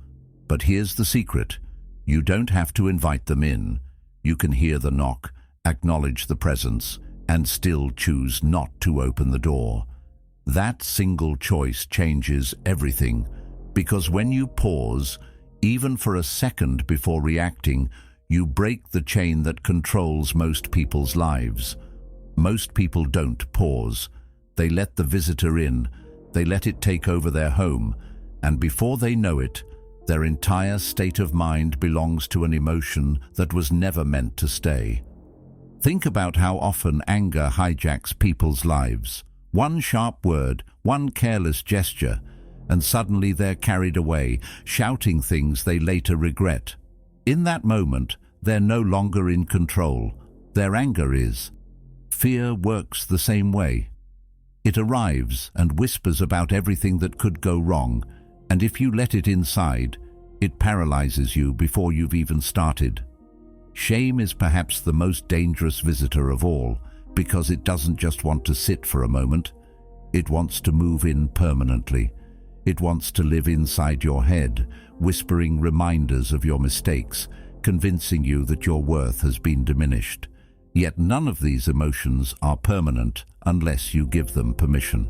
Speaker 1: But here's the secret. You don't have to invite them in. You can hear the knock, acknowledge the presence, and still choose not to open the door. That single choice changes everything, because when you pause, even for a second before reacting, you break the chain that controls most people's lives. Most people don't pause. They let the visitor in, they let it take over their home, and before they know it, their entire state of mind belongs to an emotion that was never meant to stay. Think about how often anger hijacks people's lives. One sharp word, one careless gesture, and suddenly they're carried away, shouting things they later regret. In that moment, they're no longer in control. Their anger is. Fear works the same way. It arrives and whispers about everything that could go wrong, and if you let it inside, it paralyzes you before you've even started. Shame is perhaps the most dangerous visitor of all, because it doesn't just want to sit for a moment. It wants to move in permanently. It wants to live inside your head, whispering reminders of your mistakes, convincing you that your worth has been diminished. Yet none of these emotions are permanent unless you give them permission.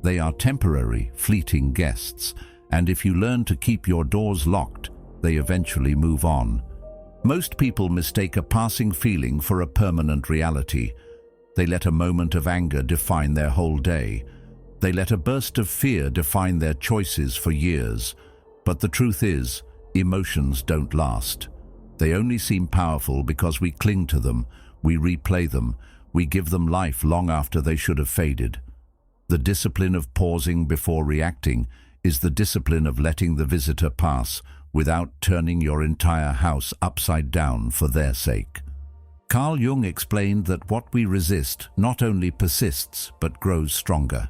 Speaker 1: They are temporary, fleeting guests, and if you learn to keep your doors locked, they eventually move on. Most people mistake a passing feeling for a permanent reality. They let a moment of anger define their whole day. They let a burst of fear define their choices for years. But the truth is, emotions don't last. They only seem powerful because we cling to them, we replay them, we give them life long after they should have faded. The discipline of pausing before reacting is the discipline of letting the visitor pass without turning your entire house upside down for their sake. Carl Jung explained that what we resist not only persists but grows stronger.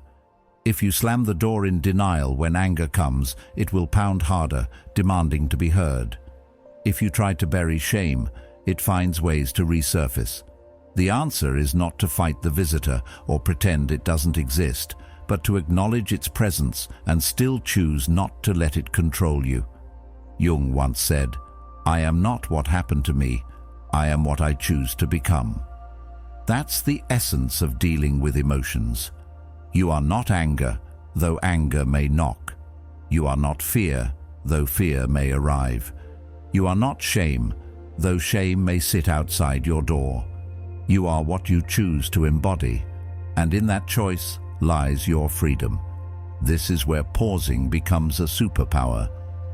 Speaker 1: If you slam the door in denial when anger comes, it will pound harder, demanding to be heard. If you try to bury shame, it finds ways to resurface. The answer is not to fight the visitor or pretend it doesn't exist, but to acknowledge its presence and still choose not to let it control you. Jung once said, "I am not what happened to me, I am what I choose to become." That's the essence of dealing with emotions. You are not anger, though anger may knock. You are not fear, though fear may arrive. You are not shame, though shame may sit outside your door. You are what you choose to embody, and in that choice lies your freedom. This is where pausing becomes a superpower.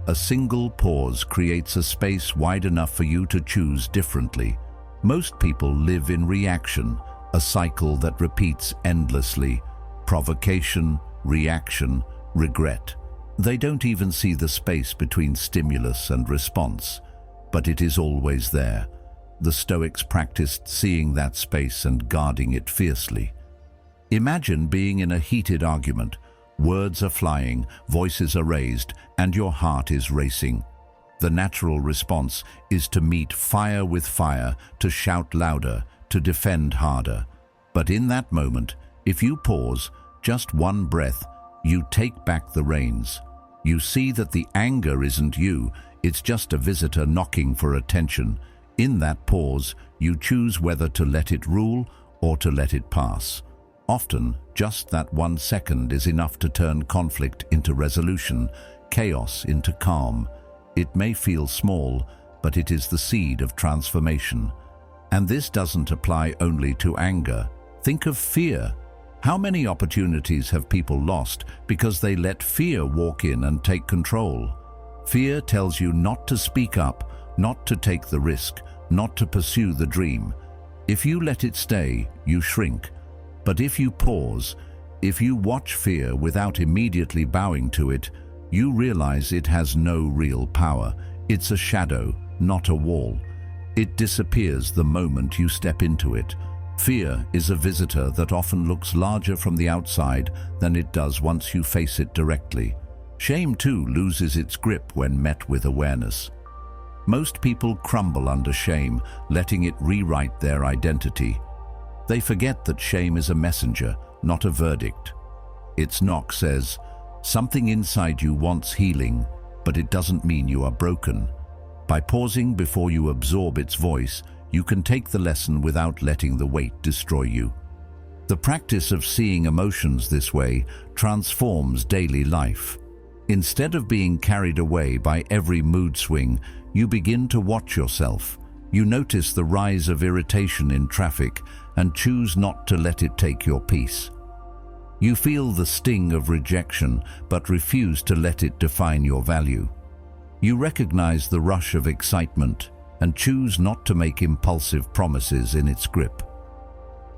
Speaker 1: A single pause creates a space wide enough for you to choose differently. Most people live in reaction, a cycle that repeats endlessly. Provocation, reaction, regret. They don't even see the space between stimulus and response, but it is always there. The Stoics practiced seeing that space and guarding it fiercely. Imagine being in a heated argument. Words are flying, voices are raised, and your heart is racing. The natural response is to meet fire with fire, to shout louder, to defend harder. But in that moment, if you pause, just one breath, you take back the reins. You see that the anger isn't you, it's just a visitor knocking for attention. In that pause, you choose whether to let it rule or to let it pass. Often, just that 1 second is enough to turn conflict into resolution, chaos into calm. It may feel small, but it is the seed of transformation. And this doesn't apply only to anger. Think of fear. How many opportunities have people lost because they let fear walk in and take control? Fear tells you not to speak up, not to take the risk, not to pursue the dream. If you let it stay, you shrink. But if you pause, if you watch fear without immediately bowing to it, you realize it has no real power. It's a shadow, not a wall. It disappears the moment you step into it. Fear is a visitor that often looks larger from the outside than it does once you face it directly. Shame too loses its grip when met with awareness. Most people crumble under shame, letting it rewrite their identity. They forget that shame is a messenger, not a verdict. Its knock says, something inside you wants healing, but it doesn't mean you are broken. By pausing before you absorb its voice, you can take the lesson without letting the weight destroy you. The practice of seeing emotions this way transforms daily life. Instead of being carried away by every mood swing, you begin to watch yourself. You notice the rise of irritation in traffic and choose not to let it take your peace. You feel the sting of rejection but refuse to let it define your value. You recognize the rush of excitement and choose not to make impulsive promises in its grip.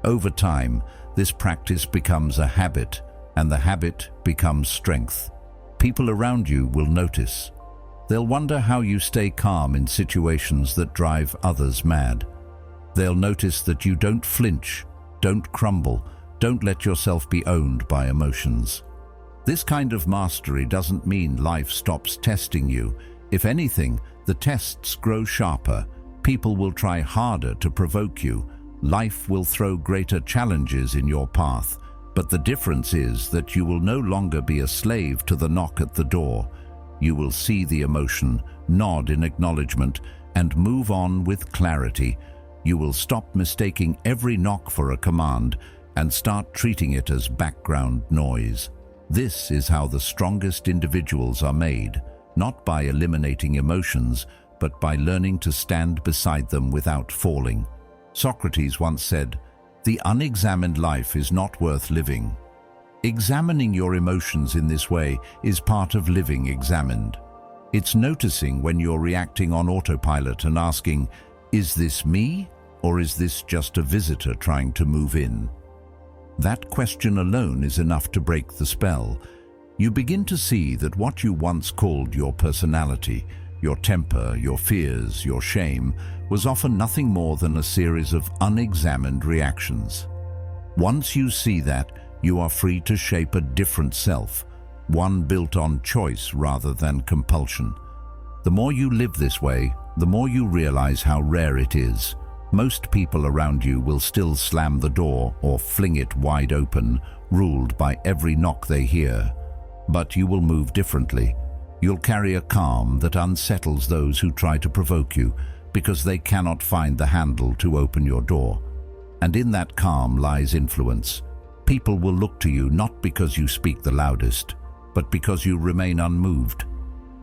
Speaker 1: Over time, this practice becomes a habit, and the habit becomes strength. People around you will notice. They'll wonder how you stay calm in situations that drive others mad. They'll notice that you don't flinch, don't crumble, don't let yourself be owned by emotions. This kind of mastery doesn't mean life stops testing you. If anything, the tests grow sharper. People will try harder to provoke you. Life will throw greater challenges in your path. But the difference is that you will no longer be a slave to the knock at the door. You will see the emotion, nod in acknowledgement, and move on with clarity. You will stop mistaking every knock for a command and start treating it as background noise. This is how the strongest individuals are made, not by eliminating emotions, but by learning to stand beside them without falling. Socrates once said, "The unexamined life is not worth living." Examining your emotions in this way is part of living examined. It's noticing when you're reacting on autopilot and asking, is this me, or is this just a visitor trying to move in? That question alone is enough to break the spell. You begin to see that what you once called your personality, your temper, your fears, your shame, was often nothing more than a series of unexamined reactions. Once you see that, you are free to shape a different self, one built on choice rather than compulsion. The more you live this way, the more you realize how rare it is. Most people around you will still slam the door or fling it wide open, ruled by every knock they hear. But you will move differently. You'll carry a calm that unsettles those who try to provoke you, because they cannot find the handle to open your door. And in that calm lies influence. People will look to you not because you speak the loudest, but because you remain unmoved.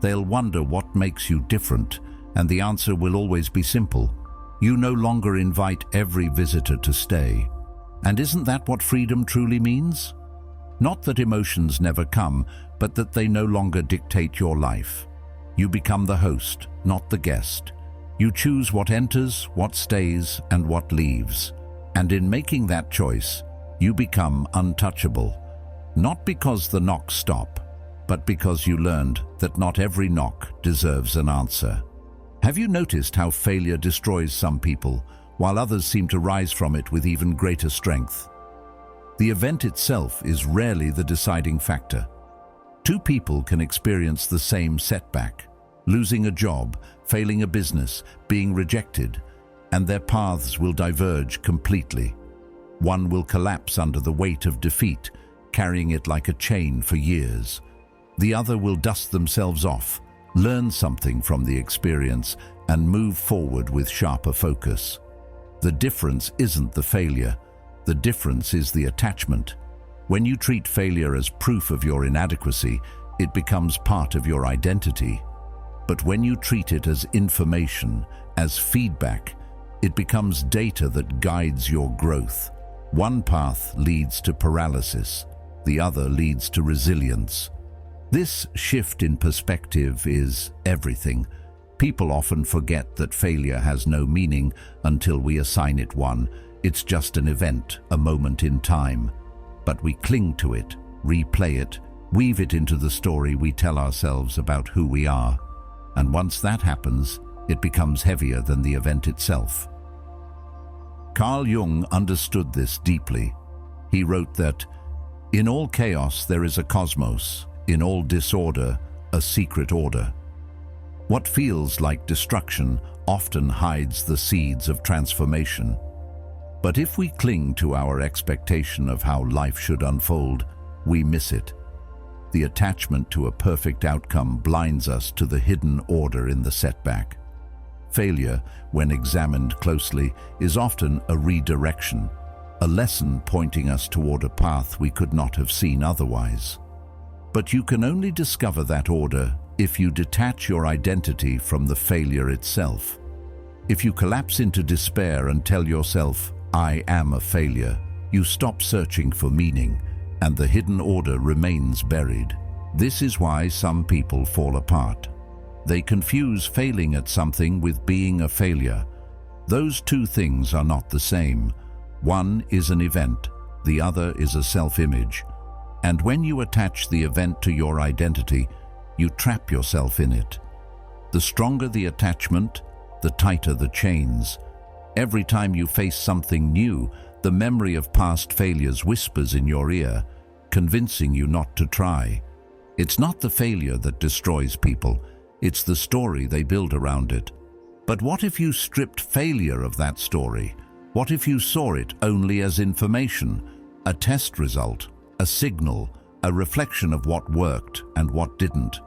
Speaker 1: They'll wonder what makes you different, and the answer will always be simple. You no longer invite every visitor to stay. And isn't that what freedom truly means? Not that emotions never come, but that they no longer dictate your life. You become the host, not the guest. You choose what enters, what stays, and what leaves. And in making that choice, you become untouchable. Not because the knocks stop, but because you learned that not every knock deserves an answer. Have you noticed how failure destroys some people, while others seem to rise from it with even greater strength? The event itself is rarely the deciding factor. Two people can experience the same setback, losing a job, failing a business, being rejected, and their paths will diverge completely. One will collapse under the weight of defeat, carrying it like a chain for years. The other will dust themselves off, learn something from the experience, and move forward with sharper focus. The difference isn't the failure. The difference is the attachment. When you treat failure as proof of your inadequacy, it becomes part of your identity. But when you treat it as information, as feedback, it becomes data that guides your growth. One path leads to paralysis, the other leads to resilience. This shift in perspective is everything. People often forget that failure has no meaning until we assign it one. It's just an event, a moment in time. But we cling to it, replay it, weave it into the story we tell ourselves about who we are. And once that happens, it becomes heavier than the event itself. Carl Jung understood this deeply. He wrote that, "In all chaos there is a cosmos, in all disorder, a secret order." What feels like destruction often hides the seeds of transformation. But if we cling to our expectation of how life should unfold, we miss it. The attachment to a perfect outcome blinds us to the hidden order in the setback. Failure, when examined closely, is often a redirection, a lesson pointing us toward a path we could not have seen otherwise. But you can only discover that order if you detach your identity from the failure itself. If you collapse into despair and tell yourself, "I am a failure," you stop searching for meaning, and the hidden order remains buried. This is why some people fall apart. They confuse failing at something with being a failure. Those two things are not the same. One is an event, the other is a self-image. And when you attach the event to your identity, you trap yourself in it. The stronger the attachment, the tighter the chains. Every time you face something new, the memory of past failures whispers in your ear, convincing you not to try. It's not the failure that destroys people, it's the story they build around it. But what if you stripped failure of that story? What if you saw it only as information, a test result, a signal, a reflection of what worked and what didn't?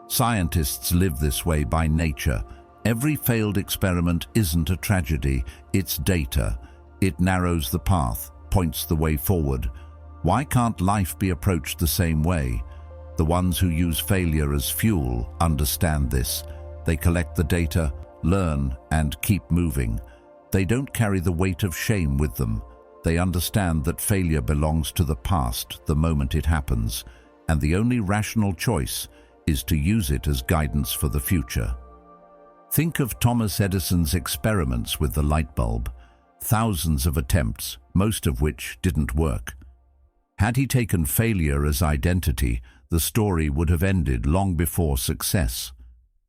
Speaker 1: Scientists live this way by nature. Every failed experiment isn't a tragedy, it's data. It narrows the path, points the way forward. Why can't life be approached the same way? The ones who use failure as fuel understand this. They collect the data, learn, and keep moving. They don't carry the weight of shame with them. They understand that failure belongs to the past the moment it happens, and the only rational choice is to use it as guidance for the future. Think of Thomas Edison's experiments with the light bulb. Thousands of attempts, most of which didn't work. Had he taken failure as identity, the story would have ended long before success.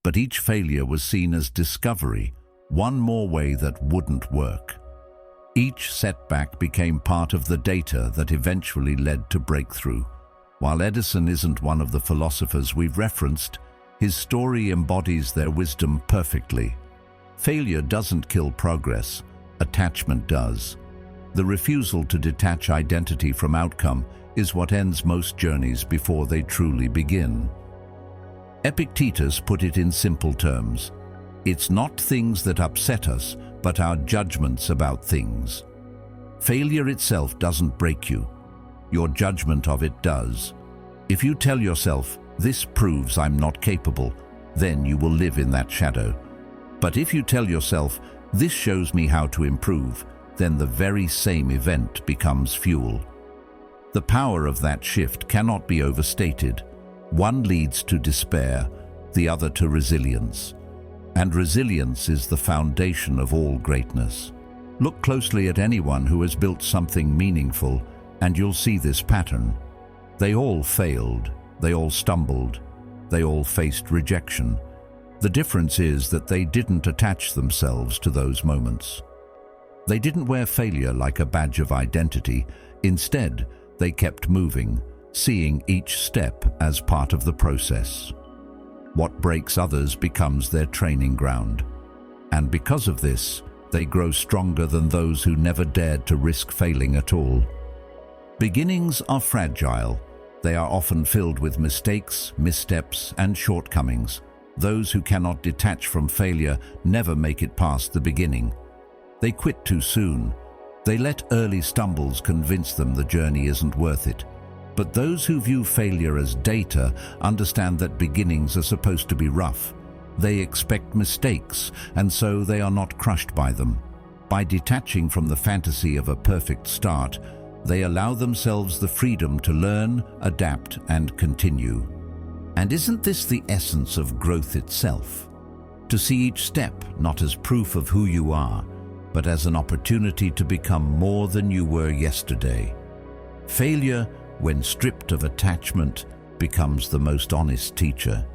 Speaker 1: But each failure was seen as discovery, one more way that wouldn't work. Each setback became part of the data that eventually led to breakthrough. While Edison isn't one of the philosophers we've referenced, his story embodies their wisdom perfectly. Failure doesn't kill progress, attachment does. The refusal to detach identity from outcome is what ends most journeys before they truly begin. Epictetus put it in simple terms. It's not things that upset us, but our judgments about things. Failure itself doesn't break you. Your judgment of it does. If you tell yourself, "This proves I'm not capable," then you will live in that shadow. But if you tell yourself, "This shows me how to improve," then the very same event becomes fuel. The power of that shift cannot be overstated. One leads to despair, the other to resilience. And resilience is the foundation of all greatness. Look closely at anyone who has built something meaningful, and you'll see this pattern. They all failed, they all stumbled, they all faced rejection. The difference is that they didn't attach themselves to those moments. They didn't wear failure like a badge of identity. Instead, they kept moving, seeing each step as part of the process. What breaks others becomes their training ground. And because of this, they grow stronger than those who never dared to risk failing at all. Beginnings are fragile. They are often filled with mistakes, missteps, and shortcomings. Those who cannot detach from failure never make it past the beginning. They quit too soon. They let early stumbles convince them the journey isn't worth it. But those who view failure as data understand that beginnings are supposed to be rough. They expect mistakes, and so they are not crushed by them. By detaching from the fantasy of a perfect start, they allow themselves the freedom to learn, adapt, and continue. And isn't this the essence of growth itself? To see each step not as proof of who you are, but as an opportunity to become more than you were yesterday. Failure, when stripped of attachment, becomes the most honest teacher.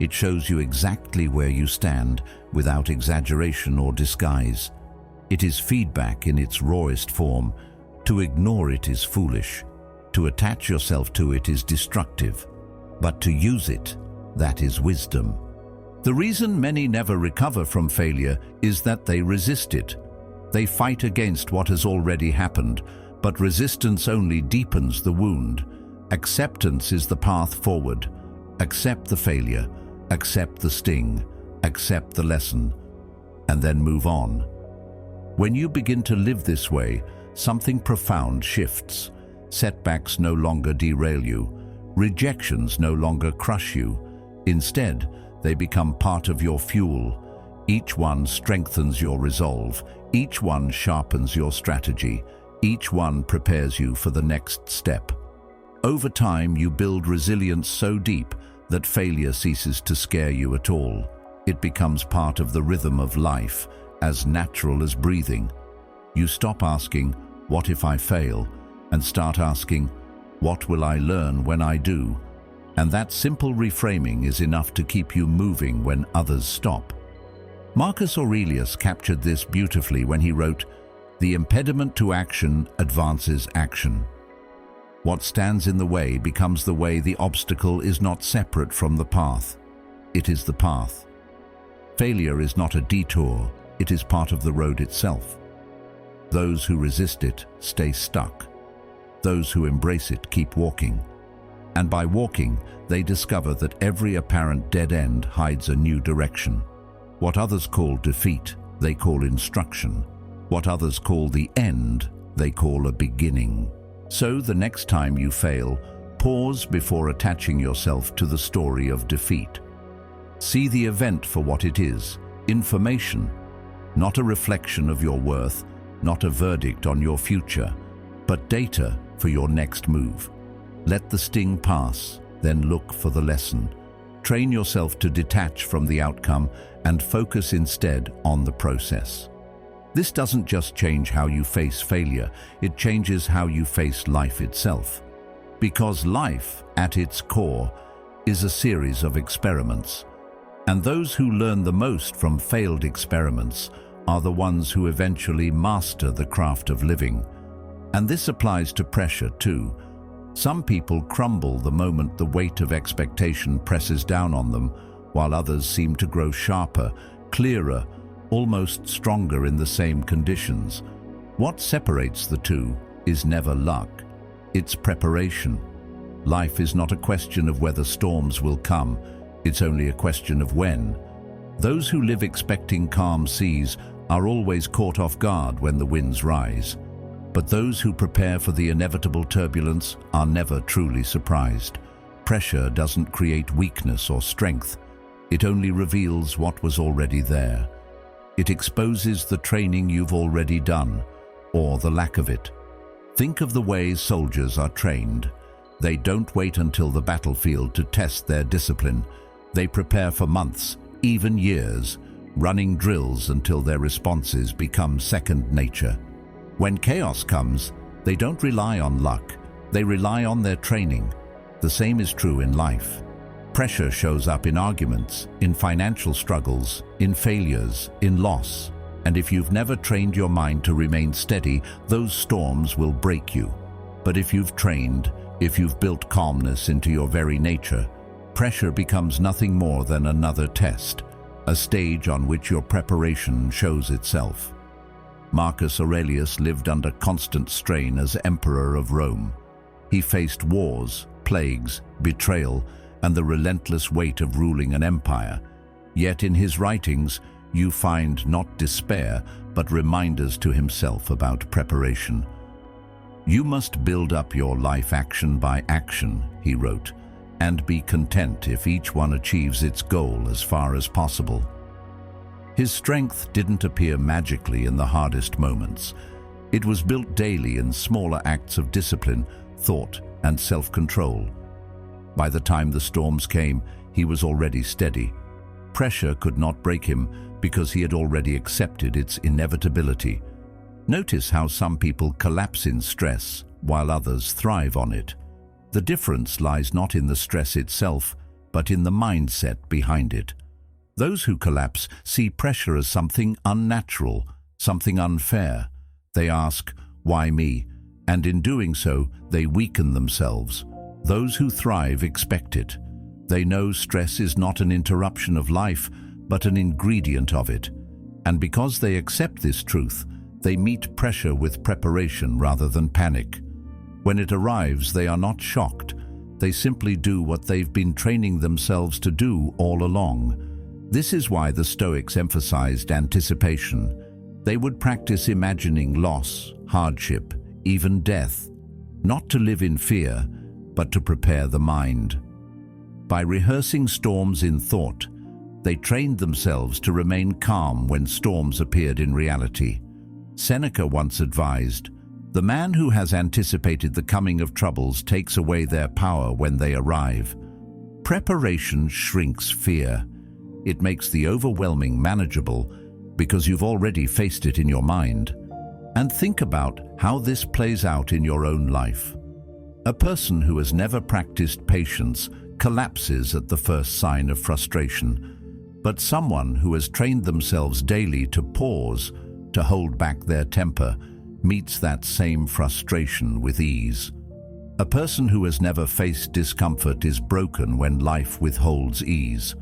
Speaker 1: It shows you exactly where you stand, without exaggeration or disguise. It is feedback in its rawest form. To ignore it is foolish. To attach yourself to it is destructive. But to use it, that is wisdom. The reason many never recover from failure is that they resist it. They fight against what has already happened, but resistance only deepens the wound. Acceptance is the path forward. Accept the failure, accept the sting, accept the lesson, and then move on. When you begin to live this way, something profound shifts. Setbacks no longer derail you. Rejections no longer crush you. Instead, they become part of your fuel. Each one strengthens your resolve. Each one sharpens your strategy. Each one prepares you for the next step. Over time, you build resilience so deep that failure ceases to scare you at all. It becomes part of the rhythm of life, as natural as breathing. You stop asking, "What if I fail?" and start asking, "What will I learn when I do?" And that simple reframing is enough to keep you moving when others stop. Marcus Aurelius captured this beautifully when he wrote, "The impediment to action advances action." What stands in the way becomes the way. The obstacle is not separate from the path. It is the path. Failure is not a detour. It is part of the road itself. Those who resist it stay stuck. Those who embrace it keep walking. And by walking, they discover that every apparent dead end hides a new direction. What others call defeat, they call instruction. What others call the end, they call a beginning. So the next time you fail, pause before attaching yourself to the story of defeat. See the event for what it is, information, not a reflection of your worth, not a verdict on your future, but data for your next move. Let the sting pass, then look for the lesson. Train yourself to detach from the outcome and focus instead on the process. This doesn't just change how you face failure, it changes how you face life itself. Because life, at its core, is a series of experiments. And those who learn the most from failed experiments are the ones who eventually master the craft of living. And this applies to pressure too. Some people crumble the moment the weight of expectation presses down on them, while others seem to grow sharper, clearer, almost stronger in the same conditions. What separates the two is never luck, it's preparation. Life is not a question of whether storms will come, it's only a question of when. Those who live expecting calm seas are always caught off guard when the winds rise. But those who prepare for the inevitable turbulence are never truly surprised. Pressure doesn't create weakness or strength. It only reveals what was already there. It exposes the training you've already done, or the lack of it. Think of the way soldiers are trained. They don't wait until the battlefield to test their discipline. They prepare for months, even years, running drills until their responses become second nature. When chaos comes, they don't rely on luck. They rely on their training. The same is true in life. Pressure shows up in arguments, in financial struggles, in failures, in loss. And if you've never trained your mind to remain steady, those storms will break you. But if you've trained, if you've built calmness into your very nature, pressure becomes nothing more than another test, a stage on which your preparation shows itself. Marcus Aurelius lived under constant strain as Emperor of Rome. He faced wars, plagues, betrayal, and the relentless weight of ruling an empire. Yet in his writings, you find not despair, but reminders to himself about preparation. "You must build up your life action by action," he wrote, "and be content if each one achieves its goal as far as possible." His strength didn't appear magically in the hardest moments. It was built daily in smaller acts of discipline, thought, and self-control. By the time the storms came, he was already steady. Pressure could not break him because he had already accepted its inevitability. Notice how some people collapse in stress while others thrive on it. The difference lies not in the stress itself, but in the mindset behind it. Those who collapse see pressure as something unnatural, something unfair. They ask, "Why me?" And in doing so, they weaken themselves. Those who thrive expect it. They know stress is not an interruption of life, but an ingredient of it. And because they accept this truth, they meet pressure with preparation rather than panic. When it arrives, they are not shocked. They simply do what they've been training themselves to do all along. This is why the Stoics emphasized anticipation. They would practice imagining loss, hardship, even death, not to live in fear, but to prepare the mind. By rehearsing storms in thought, they trained themselves to remain calm when storms appeared in reality. Seneca once advised, "The man who has anticipated the coming of troubles takes away their power when they arrive." Preparation shrinks fear. It makes the overwhelming manageable because you've already faced it in your mind. And think about how this plays out in your own life. A person who has never practiced patience collapses at the first sign of frustration. But someone who has trained themselves daily to pause, to hold back their temper, meets that same frustration with ease. A person who has never faced discomfort is broken when life withholds ease.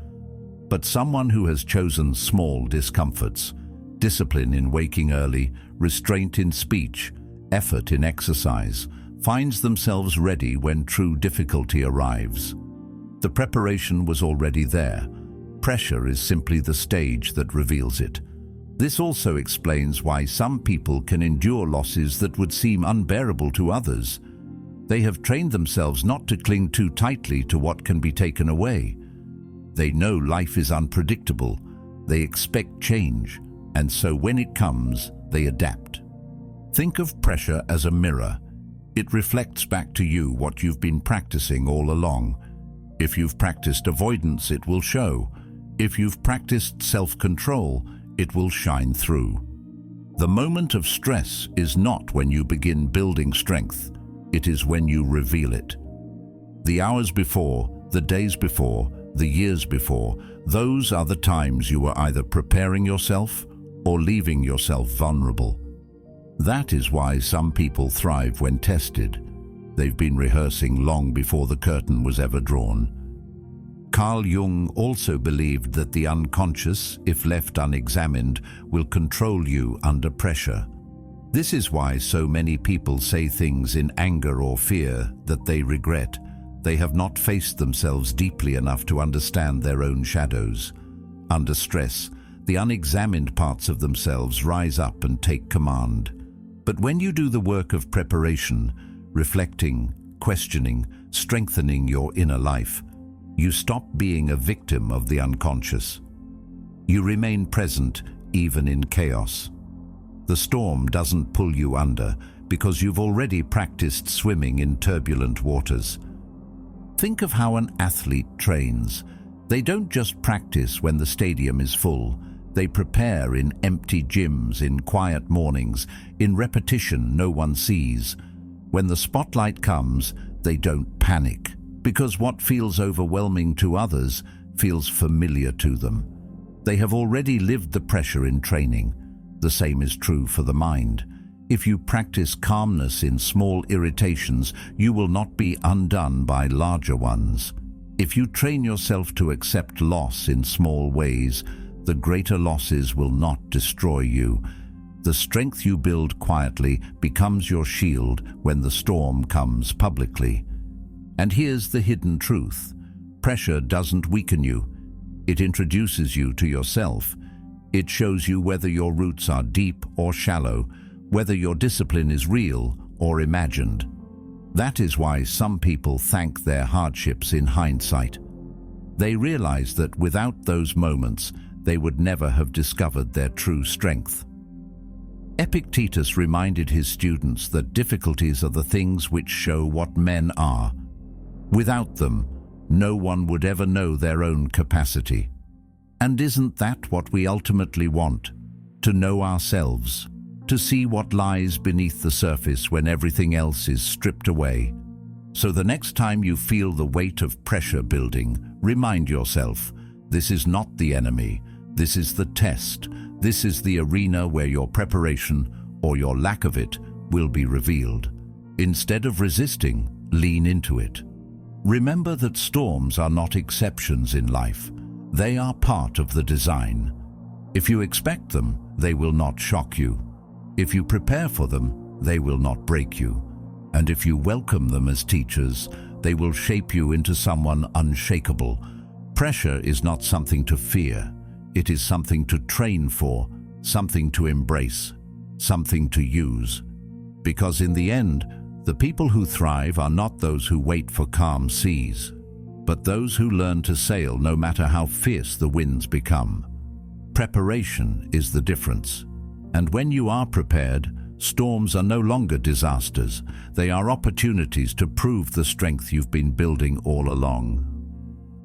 Speaker 1: But someone who has chosen small discomforts, discipline in waking early, restraint in speech, effort in exercise, finds themselves ready when true difficulty arrives. The preparation was already there. Pressure is simply the stage that reveals it. This also explains why some people can endure losses that would seem unbearable to others. They have trained themselves not to cling too tightly to what can be taken away. They know life is unpredictable. They expect change, and so when it comes, they adapt. Think of pressure as a mirror. It reflects back to you what you've been practicing all along. If you've practiced avoidance, it will show. If you've practiced self-control, it will shine through. The moment of stress is not when you begin building strength. It is when you reveal it. The hours before, the days before, the years before, those are the times you are either preparing yourself or leaving yourself vulnerable. That is why some people thrive when tested. They've been rehearsing long before the curtain was ever drawn. Carl Jung also believed that the unconscious, if left unexamined, will control you under pressure. This is why so many people say things in anger or fear that they regret. They have not faced themselves deeply enough to understand their own shadows. Under stress, the unexamined parts of themselves rise up and take command. But when you do the work of preparation, reflecting, questioning, strengthening your inner life, You stop being a victim of the unconscious. You remain present even in chaos. The storm doesn't pull you under because you've already practiced swimming in turbulent waters. Think of how an athlete trains. They don't just practice when the stadium is full. They prepare in empty gyms, in quiet mornings, in repetition no one sees. When the spotlight comes, they don't panic, because what feels overwhelming to others feels familiar to them. They have already lived the pressure in training. The same is true for the mind. If you practice calmness in small irritations, you will not be undone by larger ones. If you train yourself to accept loss in small ways, the greater losses will not destroy you. The strength you build quietly becomes your shield when the storm comes publicly. And here's the hidden truth. Pressure doesn't weaken you. It introduces you to yourself. It shows you whether your roots are deep or shallow, whether your discipline is real or imagined. That is why some people thank their hardships in hindsight. They realize that without those moments, they would never have discovered their true strength. Epictetus reminded his students that difficulties are the things which show what men are. Without them, no one would ever know their own capacity. And isn't that what we ultimately want? To know ourselves, to see what lies beneath the surface when everything else is stripped away. So the next time you feel the weight of pressure building, remind yourself, this is not the enemy, this is the test. This is the arena where your preparation, or your lack of it, will be revealed. Instead of resisting, lean into it. Remember that storms are not exceptions in life. They are part of the design. If you expect them, they will not shock you. If you prepare for them, they will not break you. And if you welcome them as teachers, they will shape you into someone unshakable. Pressure is not something to fear. It is something to train for, something to embrace, something to use. Because in the end, the people who thrive are not those who wait for calm seas, but those who learn to sail no matter how fierce the winds become. Preparation is the difference. And when you are prepared, storms are no longer disasters. They are opportunities to prove the strength you've been building all along.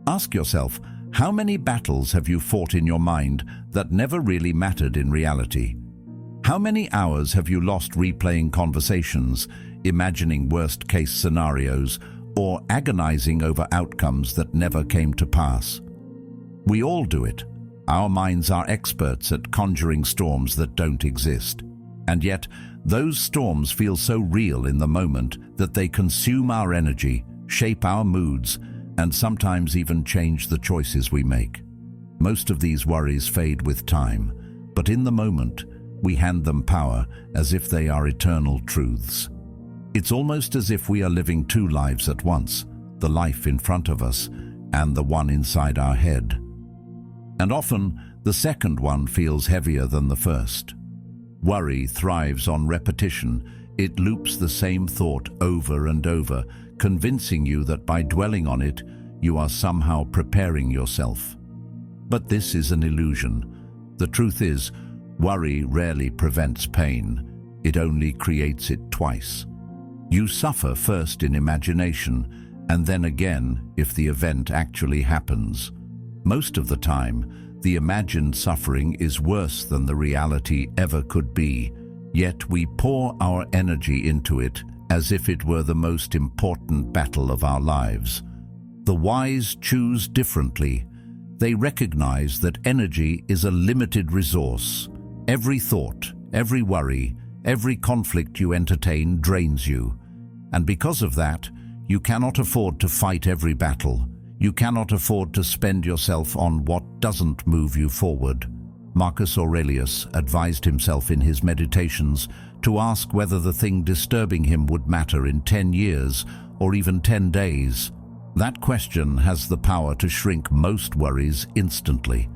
Speaker 1: Ask yourself, how many battles have you fought in your mind that never really mattered in reality? How many hours have you lost replaying conversations, imagining worst-case scenarios, or agonizing over outcomes that never came to pass? We all do it. Our minds are experts at conjuring storms that don't exist. And yet, those storms feel so real in the moment that they consume our energy, shape our moods, and sometimes even change the choices we make. Most of these worries fade with time, but in the moment, we hand them power as if they are eternal truths. It's almost as if we are living two lives at once, the life in front of us and the one inside our head. And often, the second one feels heavier than the first. Worry thrives on repetition. It loops the same thought over and over, convincing you that by dwelling on it, you are somehow preparing yourself. But this is an illusion. The truth is, worry rarely prevents pain. It only creates it twice. You suffer first in imagination, and then again if the event actually happens. Most of the time, the imagined suffering is worse than the reality ever could be, yet we pour our energy into it as if it were the most important battle of our lives. The wise choose differently. They recognize that energy is a limited resource. Every thought, every worry, every conflict you entertain drains you. And because of that, you cannot afford to fight every battle. You cannot afford to spend yourself on what doesn't move you forward. Marcus Aurelius advised himself in his meditations to ask whether the thing disturbing him would matter in 10 years or even 10 days. That question has the power to shrink most worries instantly.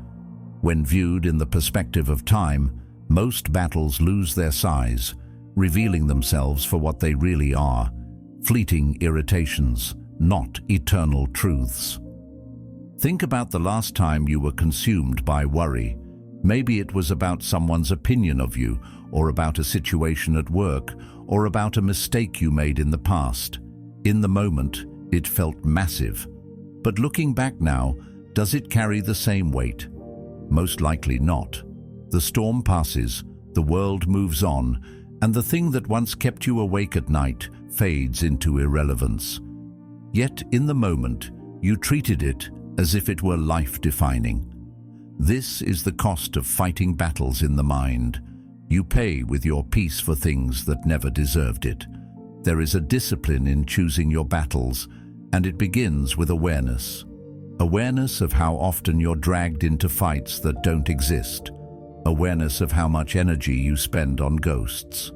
Speaker 1: When viewed in the perspective of time, most battles lose their size, revealing themselves for what they really are: fleeting irritations, not eternal truths. Think about the last time you were consumed by worry. Maybe it was about someone's opinion of you, or about a situation at work, or about a mistake you made in the past. In the moment, it felt massive. But looking back now, does it carry the same weight? Most likely not. The storm passes, the world moves on, and the thing that once kept you awake at night fades into irrelevance. Yet, in the moment, you treated it as if it were life-defining. This is the cost of fighting battles in the mind. You pay with your peace for things that never deserved it. There is a discipline in choosing your battles, and it begins with awareness. Awareness of how often you're dragged into fights that don't exist. Awareness of how much energy you spend on ghosts.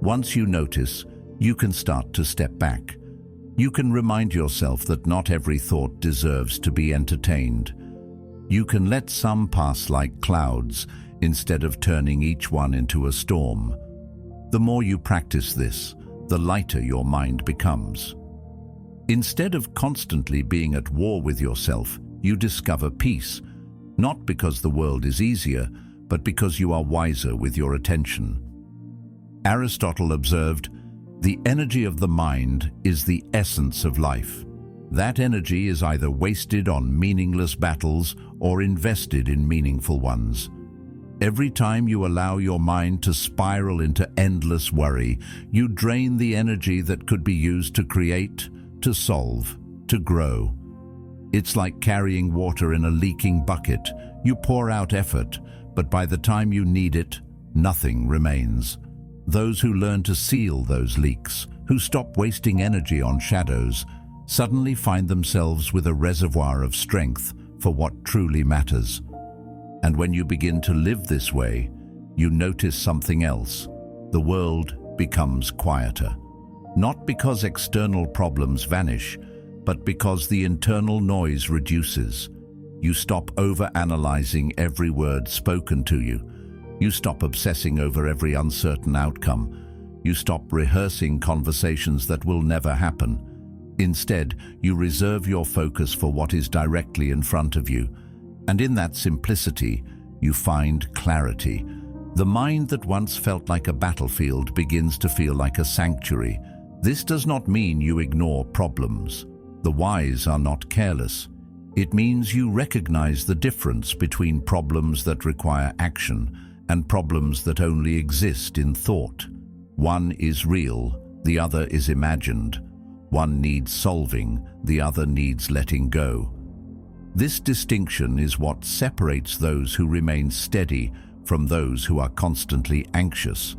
Speaker 1: Once you notice, you can start to step back. You can remind yourself that not every thought deserves to be entertained. You can let some pass like clouds instead of turning each one into a storm. The more you practice this, the lighter your mind becomes. Instead of constantly being at war with yourself, you discover peace, not because the world is easier, but because you are wiser with your attention. Aristotle observed, "The energy of the mind is the essence of life. That energy is either wasted on meaningless battles or invested in meaningful ones." Every time you allow your mind to spiral into endless worry, you drain the energy that could be used to create, to solve, to grow. It's like carrying water in a leaking bucket. You pour out effort, but by the time you need it, nothing remains. Those who learn to seal those leaks, who stop wasting energy on shadows, suddenly find themselves with a reservoir of strength for what truly matters. And when you begin to live this way, you notice something else. The world becomes quieter. Not because external problems vanish, but because the internal noise reduces. You stop over-analyzing every word spoken to you. You stop obsessing over every uncertain outcome. You stop rehearsing conversations that will never happen. Instead, you reserve your focus for what is directly in front of you. And in that simplicity, you find clarity. The mind that once felt like a battlefield begins to feel like a sanctuary. This does not mean you ignore problems. The wise are not careless. It means you recognize the difference between problems that require action and problems that only exist in thought. One is real, the other is imagined. One needs solving, the other needs letting go. This distinction is what separates those who remain steady from those who are constantly anxious.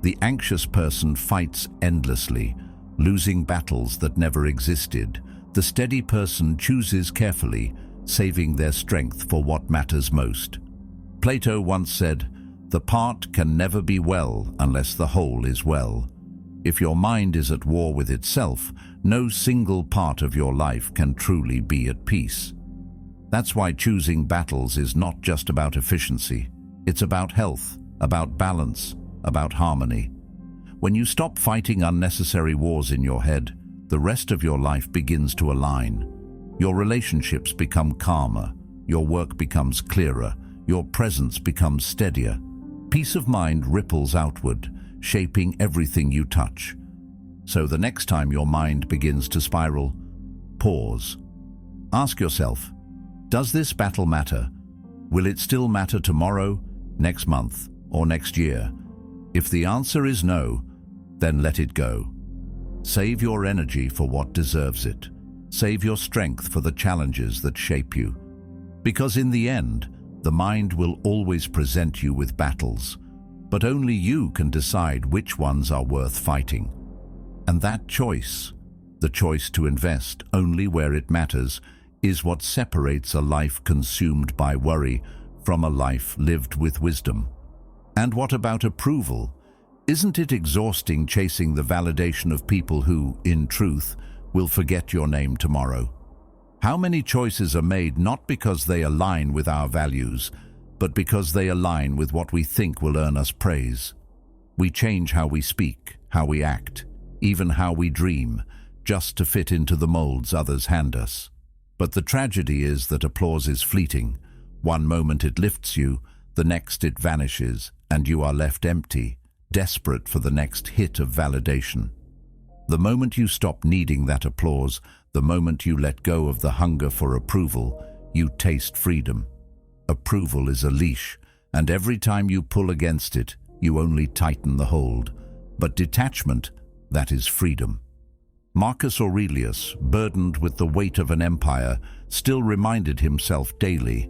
Speaker 1: The anxious person fights endlessly, losing battles that never existed. The steady person chooses carefully, saving their strength for what matters most. Plato once said, "The part can never be well unless the whole is well." If your mind is at war with itself, no single part of your life can truly be at peace. That's why choosing battles is not just about efficiency. It's about health, about balance, about harmony. When you stop fighting unnecessary wars in your head, the rest of your life begins to align. Your relationships become calmer, your work becomes clearer, your presence becomes steadier. Peace of mind ripples outward, shaping everything you touch. So the next time your mind begins to spiral, pause. Ask yourself, does this battle matter? Will it still matter tomorrow, next month, or next year? If the answer is no, then let it go. Save your energy for what deserves it. Save your strength for the challenges that shape you. Because in the end, the mind will always present you with battles, but only you can decide which ones are worth fighting. And that choice, the choice to invest only where it matters, is what separates a life consumed by worry from a life lived with wisdom. And what about approval? Isn't it exhausting chasing the validation of people who, in truth, will forget your name tomorrow? How many choices are made not because they align with our values, but because they align with what we think will earn us praise? We change how we speak, how we act, even how we dream, just to fit into the molds others hand us. But the tragedy is that applause is fleeting. One moment it lifts you, the next it vanishes, and you are left empty, desperate for the next hit of validation. The moment you stop needing that applause, the moment you let go of the hunger for approval, you taste freedom. Approval is a leash, and every time you pull against it, you only tighten the hold. But detachment, that is freedom. Marcus Aurelius, burdened with the weight of an empire, still reminded himself daily,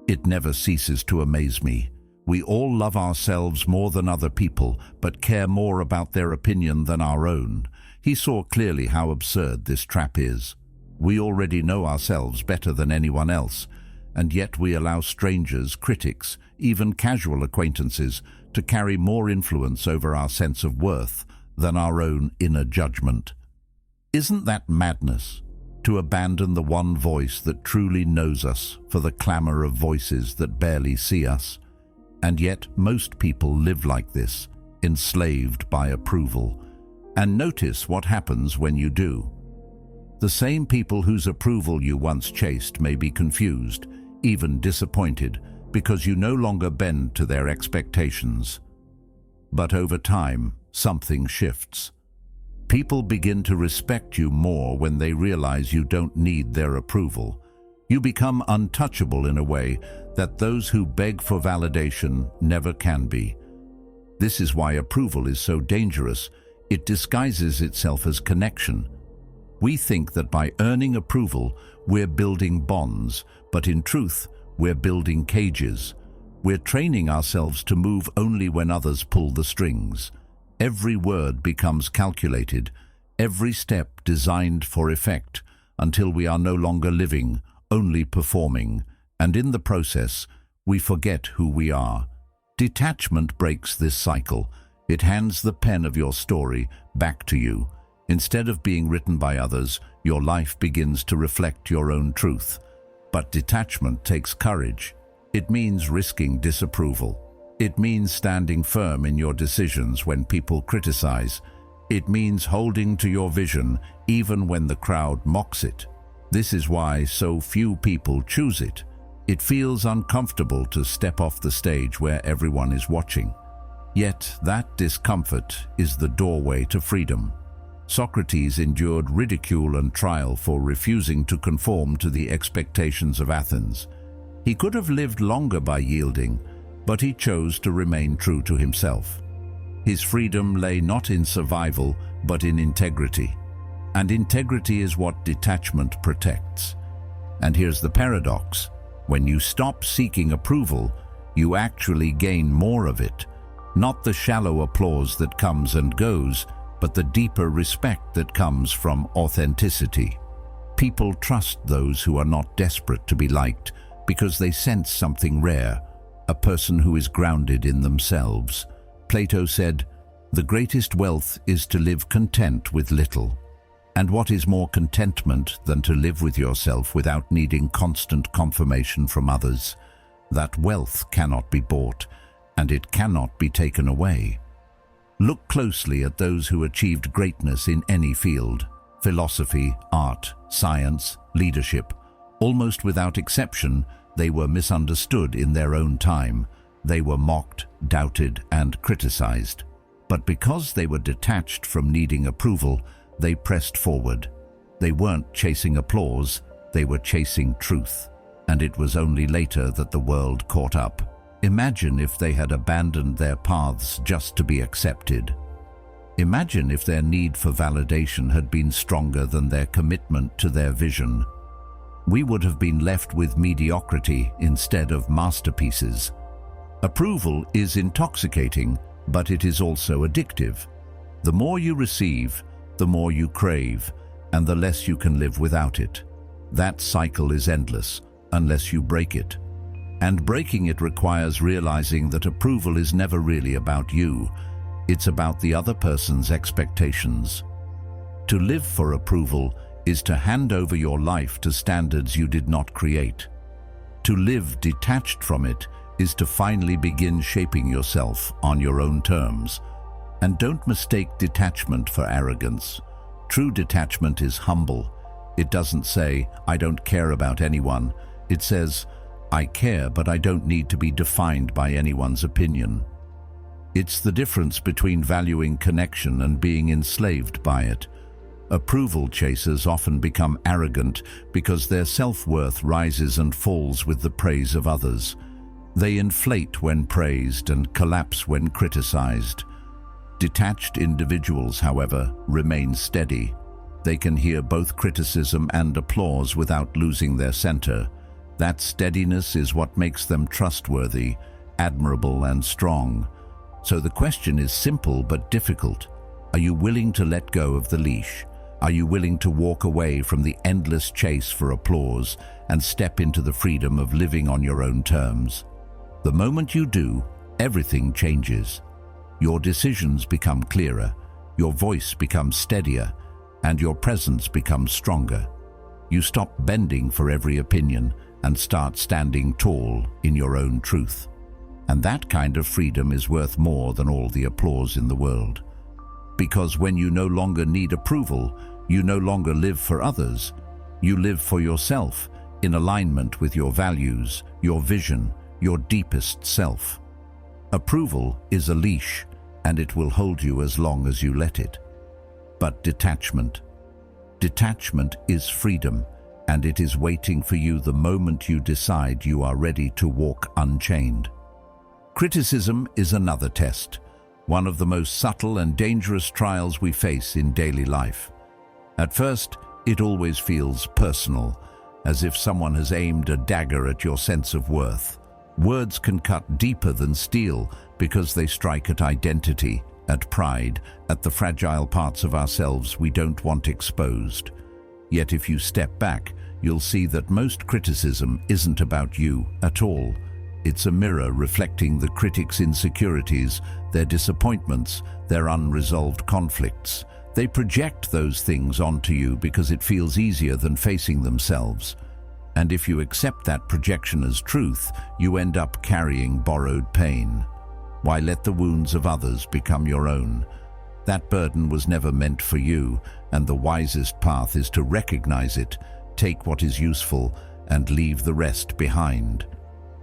Speaker 1: "It never ceases to amaze me. We all love ourselves more than other people, but care more about their opinion than our own." He saw clearly how absurd this trap is. We already know ourselves better than anyone else, and yet we allow strangers, critics, even casual acquaintances to carry more influence over our sense of worth than our own inner judgment. Isn't that madness? To abandon the one voice that truly knows us for the clamor of voices that barely see us. And yet most people live like this, enslaved by approval. And notice what happens when you do. The same people whose approval you once chased may be confused, even disappointed, because you no longer bend to their expectations. But over time, something shifts. People begin to respect you more when they realize you don't need their approval. You become untouchable in a way that those who beg for validation never can be. This is why approval is so dangerous. It disguises itself as connection. We think that by earning approval, we're building bonds, but in truth, we're building cages. We're training ourselves to move only when others pull the strings. Every word becomes calculated, every step designed for effect, until we are no longer living, only performing, and in the process, we forget who we are. Detachment breaks this cycle. It hands the pen of your story back to you. Instead of being written by others, your life begins to reflect your own truth. But detachment takes courage. It means risking disapproval. It means standing firm in your decisions when people criticize. It means holding to your vision even when the crowd mocks it. This is why so few people choose it. It feels uncomfortable to step off the stage where everyone is watching. Yet that discomfort is the doorway to freedom. Socrates endured ridicule and trial for refusing to conform to the expectations of Athens. He could have lived longer by yielding, but he chose to remain true to himself. His freedom lay not in survival, but in integrity. And integrity is what detachment protects. And here's the paradox. When you stop seeking approval, you actually gain more of it. Not the shallow applause that comes and goes, but the deeper respect that comes from authenticity. People trust those who are not desperate to be liked because they sense something rare, a person who is grounded in themselves. Plato said, "The greatest wealth is to live content with little." And what is more contentment than to live with yourself without needing constant confirmation from others? That wealth cannot be bought, and it cannot be taken away. Look closely at those who achieved greatness in any field: philosophy, art, science, leadership. Almost without exception, they were misunderstood in their own time. They were mocked, doubted, and criticized. But because they were detached from needing approval, they pressed forward. They weren't chasing applause, they were chasing truth. And it was only later that the world caught up. Imagine if they had abandoned their paths just to be accepted. Imagine if their need for validation had been stronger than their commitment to their vision. We would have been left with mediocrity instead of masterpieces. Approval is intoxicating, but it is also addictive. The more you receive, the more you crave, and the less you can live without it. That cycle is endless, unless you break it. And breaking it requires realizing that approval is never really about you. It's about the other person's expectations. To live for approval is to hand over your life to standards you did not create. To live detached from it is to finally begin shaping yourself on your own terms. And don't mistake detachment for arrogance. True detachment is humble. It doesn't say, "I don't care about anyone." It says, "I care, but I don't need to be defined by anyone's opinion." It's the difference between valuing connection and being enslaved by it. Approval chasers often become arrogant because their self-worth rises and falls with the praise of others. They inflate when praised and collapse when criticized. Detached individuals, however, remain steady. They can hear both criticism and applause without losing their center. That steadiness is what makes them trustworthy, admirable, and strong. So the question is simple but difficult. Are you willing to let go of the leash? Are you willing to walk away from the endless chase for applause and step into the freedom of living on your own terms? The moment you do, everything changes. Your decisions become clearer, your voice becomes steadier, and your presence becomes stronger. You stop bending for every opinion and start standing tall in your own truth. And that kind of freedom is worth more than all the applause in the world. Because when you no longer need approval, you no longer live for others. You live for yourself, in alignment with your values, your vision, your deepest self. Approval is a leash, and it will hold you as long as you let it. But detachment is freedom, and it is waiting for you the moment you decide you are ready to walk unchained. Criticism is another test, one of the most subtle and dangerous trials we face in daily life. At first, it always feels personal, as if someone has aimed a dagger at your sense of worth. Words can cut deeper than steel because they strike at identity, at pride, at the fragile parts of ourselves we don't want exposed. Yet if you step back, you'll see that most criticism isn't about you at all. It's a mirror reflecting the critic's insecurities, their disappointments, their unresolved conflicts. They project those things onto you because it feels easier than facing themselves. And if you accept that projection as truth, you end up carrying borrowed pain. Why let the wounds of others become your own? That burden was never meant for you, and the wisest path is to recognize it, take what is useful, and leave the rest behind.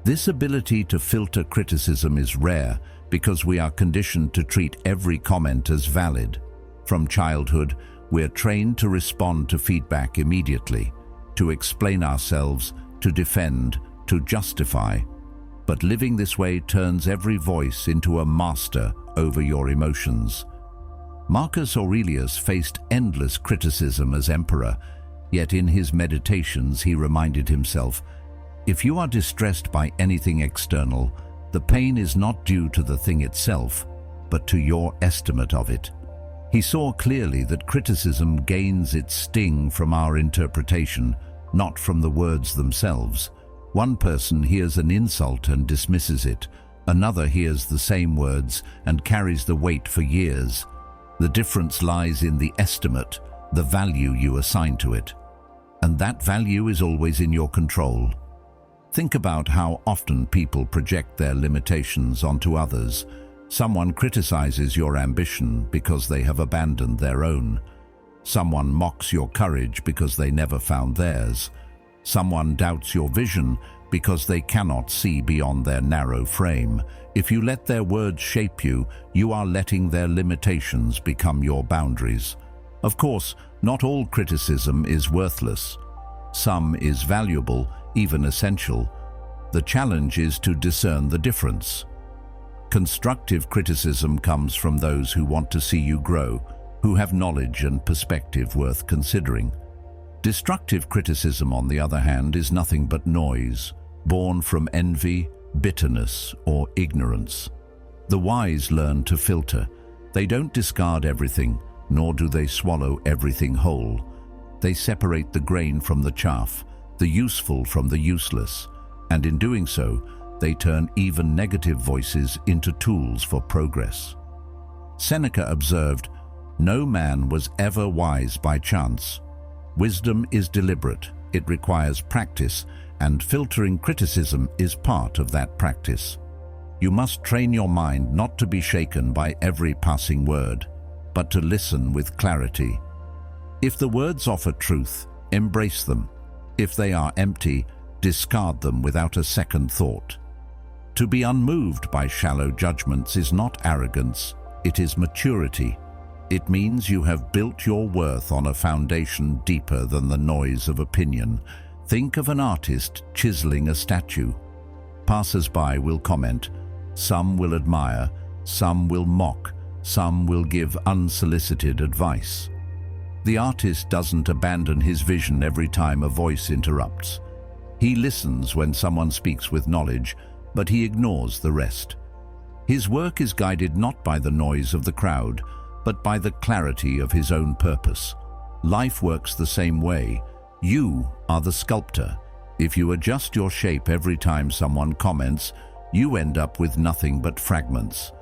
Speaker 1: This ability to filter criticism is rare because we are conditioned to treat every comment as valid. From childhood, we're trained to respond to feedback immediately, to explain ourselves, to defend, to justify. But living this way turns every voice into a master over your emotions. Marcus Aurelius faced endless criticism as emperor, yet in his meditations he reminded himself, if you are distressed by anything external, the pain is not due to the thing itself, but to your estimate of it. He saw clearly that criticism gains its sting from our interpretation, not from the words themselves. One person hears an insult and dismisses it. Another hears the same words and carries the weight for years. The difference lies in the estimate, the value you assign to it. And that value is always in your control. Think about how often people project their limitations onto others. Someone criticizes your ambition because they have abandoned their own. Someone mocks your courage because they never found theirs. Someone doubts your vision because they cannot see beyond their narrow frame. If you let their words shape you, you are letting their limitations become your boundaries. Of course, not all criticism is worthless. Some is valuable, even essential. The challenge is to discern the difference. Constructive criticism comes from those who want to see you grow, who have knowledge and perspective worth considering. Destructive criticism, on the other hand, is nothing but noise, born from envy, bitterness, or ignorance. The wise learn to filter. They don't discard everything, nor do they swallow everything whole. They separate the grain from the chaff, the useful from the useless, and in doing so, they turn even negative voices into tools for progress. Seneca observed, "No man was ever wise by chance. Wisdom is deliberate, it requires practice, and filtering criticism is part of that practice. You must train your mind not to be shaken by every passing word, but to listen with clarity. If the words offer truth, embrace them. If they are empty, discard them without a second thought. To be unmoved by shallow judgments is not arrogance, it is maturity. It means you have built your worth on a foundation deeper than the noise of opinion. Think of an artist chiseling a statue. Passers-by will comment, some will admire, some will mock, some will give unsolicited advice. The artist doesn't abandon his vision every time a voice interrupts. He listens when someone speaks with knowledge, but he ignores the rest. His work is guided not by the noise of the crowd, but by the clarity of his own purpose. Life works the same way. You are the sculptor. If you adjust your shape every time someone comments, you end up with nothing but fragments.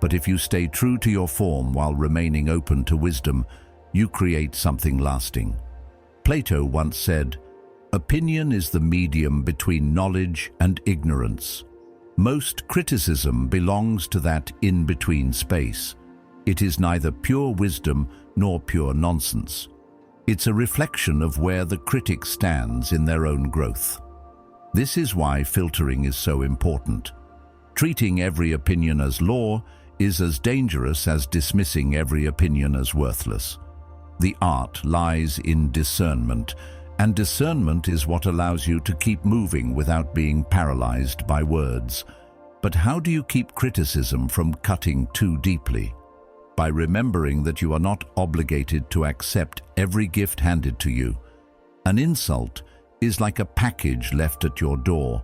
Speaker 1: But if you stay true to your form while remaining open to wisdom, you create something lasting. Plato once said, "Opinion is the medium between knowledge and ignorance." Most criticism belongs to that in-between space. It is neither pure wisdom nor pure nonsense. It's a reflection of where the critic stands in their own growth. This is why filtering is so important. Treating every opinion as law is as dangerous as dismissing every opinion as worthless. The art lies in discernment, and discernment is what allows you to keep moving without being paralyzed by words. But how do you keep criticism from cutting too deeply? By remembering that you are not obligated to accept every gift handed to you. An insult is like a package left at your door.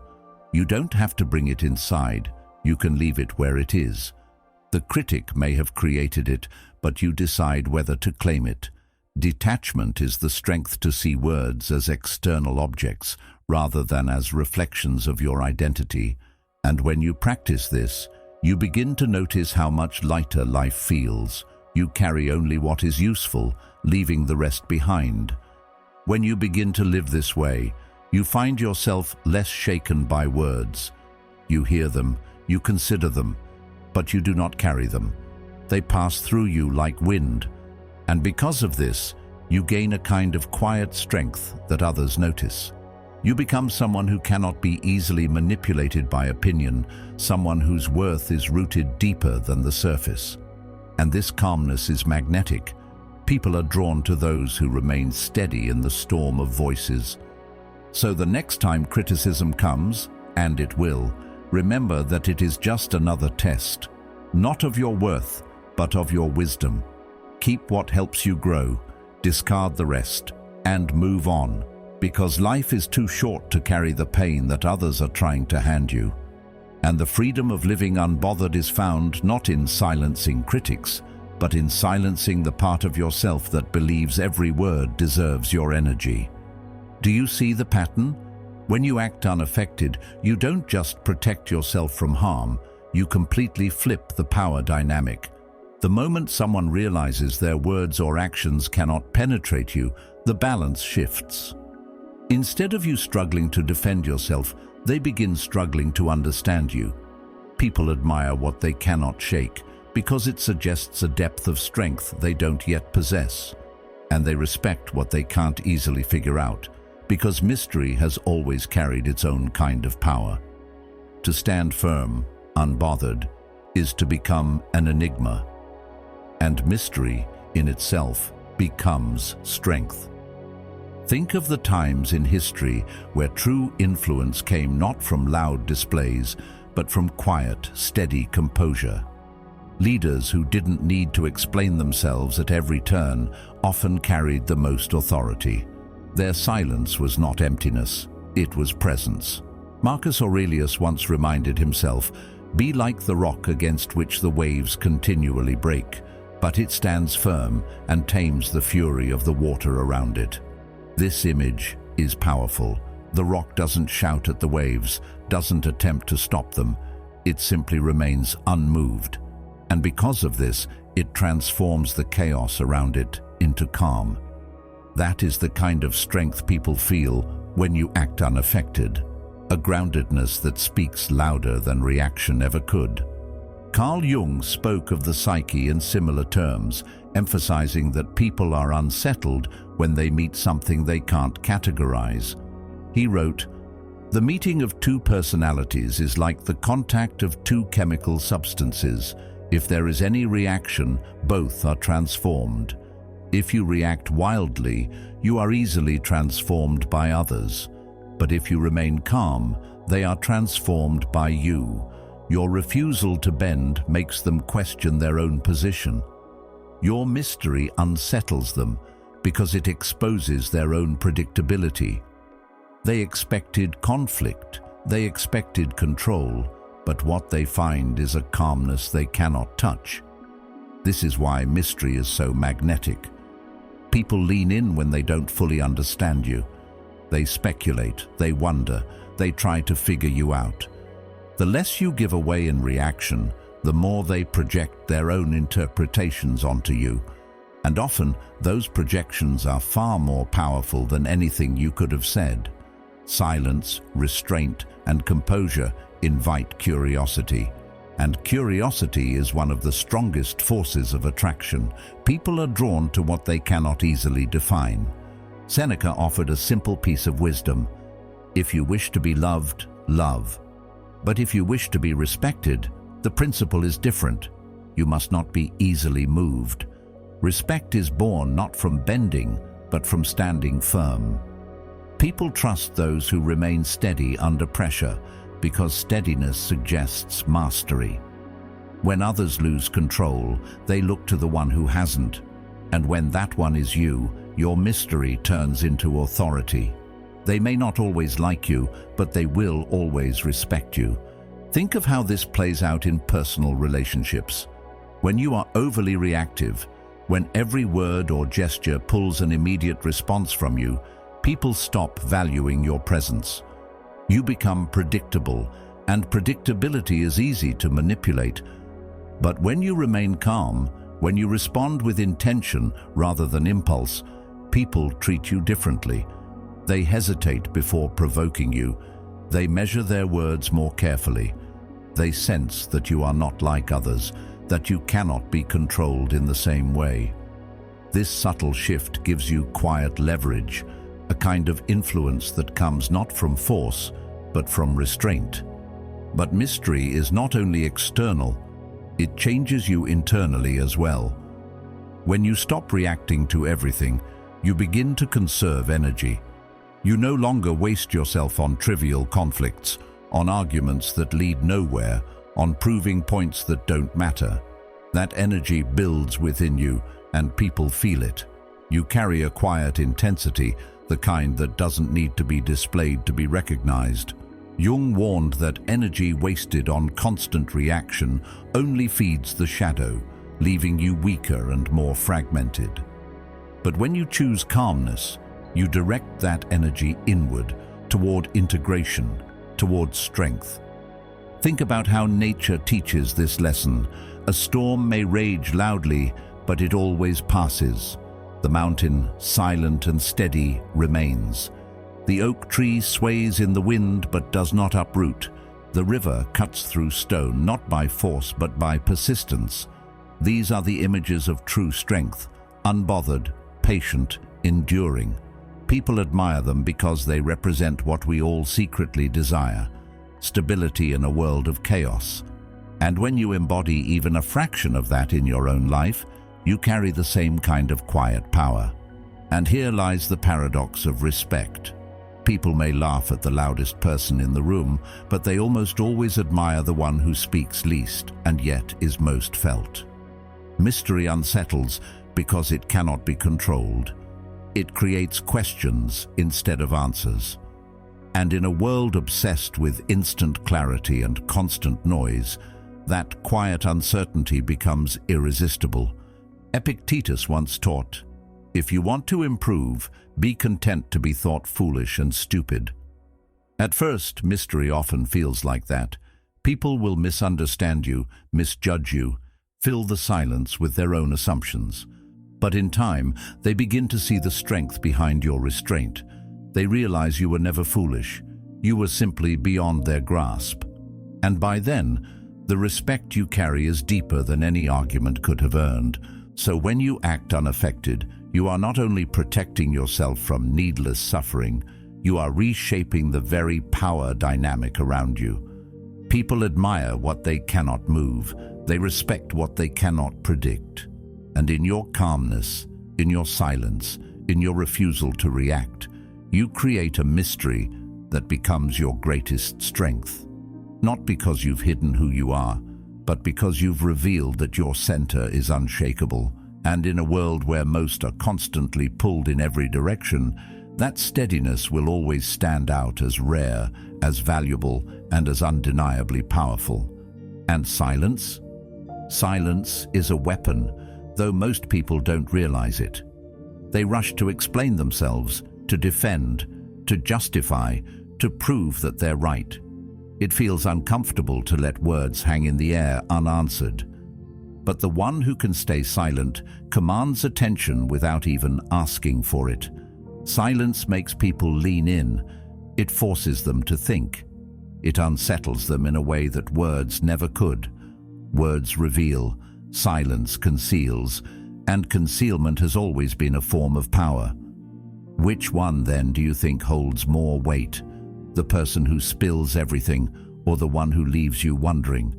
Speaker 1: You don't have to bring it inside, you can leave it where it is. The critic may have created it, but you decide whether to claim it. Detachment is the strength to see words as external objects rather than as reflections of your identity. And when you practice this, you begin to notice how much lighter life feels. You carry only what is useful, leaving the rest behind. When you begin to live this way, you find yourself less shaken by words. You hear them, you consider them, but you do not carry them. They pass through you like wind. And because of this, you gain a kind of quiet strength that others notice. You become someone who cannot be easily manipulated by opinion, someone whose worth is rooted deeper than the surface. And this calmness is magnetic. People are drawn to those who remain steady in the storm of voices. So the next time criticism comes, and it will, remember that it is just another test, not of your worth, but of your wisdom. Keep what helps you grow, discard the rest, and move on. Because life is too short to carry the pain that others are trying to hand you. And the freedom of living unbothered is found not in silencing critics, but in silencing the part of yourself that believes every word deserves your energy. Do you see the pattern? When you act unaffected, you don't just protect yourself from harm, you completely flip the power dynamic. The moment someone realizes their words or actions cannot penetrate you, the balance shifts. Instead of you struggling to defend yourself, they begin struggling to understand you. People admire what they cannot shake because it suggests a depth of strength they don't yet possess. And they respect what they can't easily figure out because mystery has always carried its own kind of power. To stand firm, unbothered, is to become an enigma. And mystery in itself becomes strength. Think of the times in history where true influence came not from loud displays, but from quiet, steady composure. Leaders who didn't need to explain themselves at every turn often carried the most authority. Their silence was not emptiness, it was presence. Marcus Aurelius once reminded himself, "Be like the rock against which the waves continually break, but it stands firm and tames the fury of the water around it." This image is powerful. The rock doesn't shout at the waves, doesn't attempt to stop them. It simply remains unmoved. And because of this, it transforms the chaos around it into calm. That is the kind of strength people feel when you act unaffected, a groundedness that speaks louder than reaction ever could. Carl Jung spoke of the psyche in similar terms, emphasizing that people are unsettled when they meet something they can't categorize. He wrote, "The meeting of two personalities is like the contact of two chemical substances. If there is any reaction, both are transformed. If you react wildly, you are easily transformed by others. But if you remain calm, they are transformed by you. Your refusal to bend makes them question their own position. Your mystery unsettles them because it exposes their own predictability. They expected conflict, they expected control, but what they find is a calmness they cannot touch. This is why mystery is so magnetic. People lean in when they don't fully understand you. They speculate, they wonder, they try to figure you out. The less you give away in reaction, the more they project their own interpretations onto you. And often, those projections are far more powerful than anything you could have said. Silence, restraint, and composure invite curiosity. And curiosity is one of the strongest forces of attraction. People are drawn to what they cannot easily define. Seneca offered a simple piece of wisdom. If you wish to be loved, love. But if you wish to be respected, the principle is different. You must not be easily moved. Respect is born not from bending, but from standing firm. People trust those who remain steady under pressure, because steadiness suggests mastery. When others lose control, they look to the one who hasn't. And when that one is you, your mystery turns into authority. They may not always like you, but they will always respect you. Think of how this plays out in personal relationships. When you are overly reactive, when every word or gesture pulls an immediate response from you, people stop valuing your presence. You become predictable, and predictability is easy to manipulate. But when you remain calm, when you respond with intention rather than impulse, people treat you differently. They hesitate before provoking you. They measure their words more carefully. They sense that you are not like others, that you cannot be controlled in the same way. This subtle shift gives you quiet leverage, a kind of influence that comes not from force, but from restraint. But mystery is not only external, it changes you internally as well. When you stop reacting to everything, you begin to conserve energy. You no longer waste yourself on trivial conflicts, on arguments that lead nowhere, on proving points that don't matter. That energy builds within you, and people feel it. You carry a quiet intensity, the kind that doesn't need to be displayed to be recognized. Jung warned that energy wasted on constant reaction only feeds the shadow, leaving you weaker and more fragmented. But when you choose calmness, you direct that energy inward, toward integration, toward strength. Think about how nature teaches this lesson. A storm may rage loudly, but it always passes. The mountain, silent and steady, remains. The oak tree sways in the wind but does not uproot. The river cuts through stone, not by force but by persistence. These are the images of true strength, unbothered, patient, enduring. People admire them because they represent what we all secretly desire: stability in a world of chaos. And when you embody even a fraction of that in your own life, you carry the same kind of quiet power. And here lies the paradox of respect. People may laugh at the loudest person in the room, but they almost always admire the one who speaks least and yet is most felt. Mystery unsettles because it cannot be controlled. It creates questions instead of answers. And in a world obsessed with instant clarity and constant noise, that quiet uncertainty becomes irresistible. Epictetus once taught, "If you want to improve, be content to be thought foolish and stupid." At first, mystery often feels like that. People will misunderstand you, misjudge you, fill the silence with their own assumptions. But in time, they begin to see the strength behind your restraint. They realize you were never foolish. You were simply beyond their grasp. And by then, the respect you carry is deeper than any argument could have earned. So when you act unaffected, you are not only protecting yourself from needless suffering, you are reshaping the very power dynamic around you. People admire what they cannot move. They respect what they cannot predict. And in your calmness, in your silence, in your refusal to react, you create a mystery that becomes your greatest strength. Not because you've hidden who you are, but because you've revealed that your center is unshakable. And in a world where most are constantly pulled in every direction, that steadiness will always stand out as rare, as valuable, and as undeniably powerful. And silence? Silence is a weapon, though most people don't realize it. They rush to explain themselves, to defend, to justify, to prove that they're right. It feels uncomfortable to let words hang in the air unanswered. But the one who can stay silent commands attention without even asking for it. Silence makes people lean in. It forces them to think. It unsettles them in a way that words never could. Words reveal, silence conceals, and concealment has always been a form of power. Which one, then, do you think holds more weight? The person who spills everything, or the one who leaves you wondering?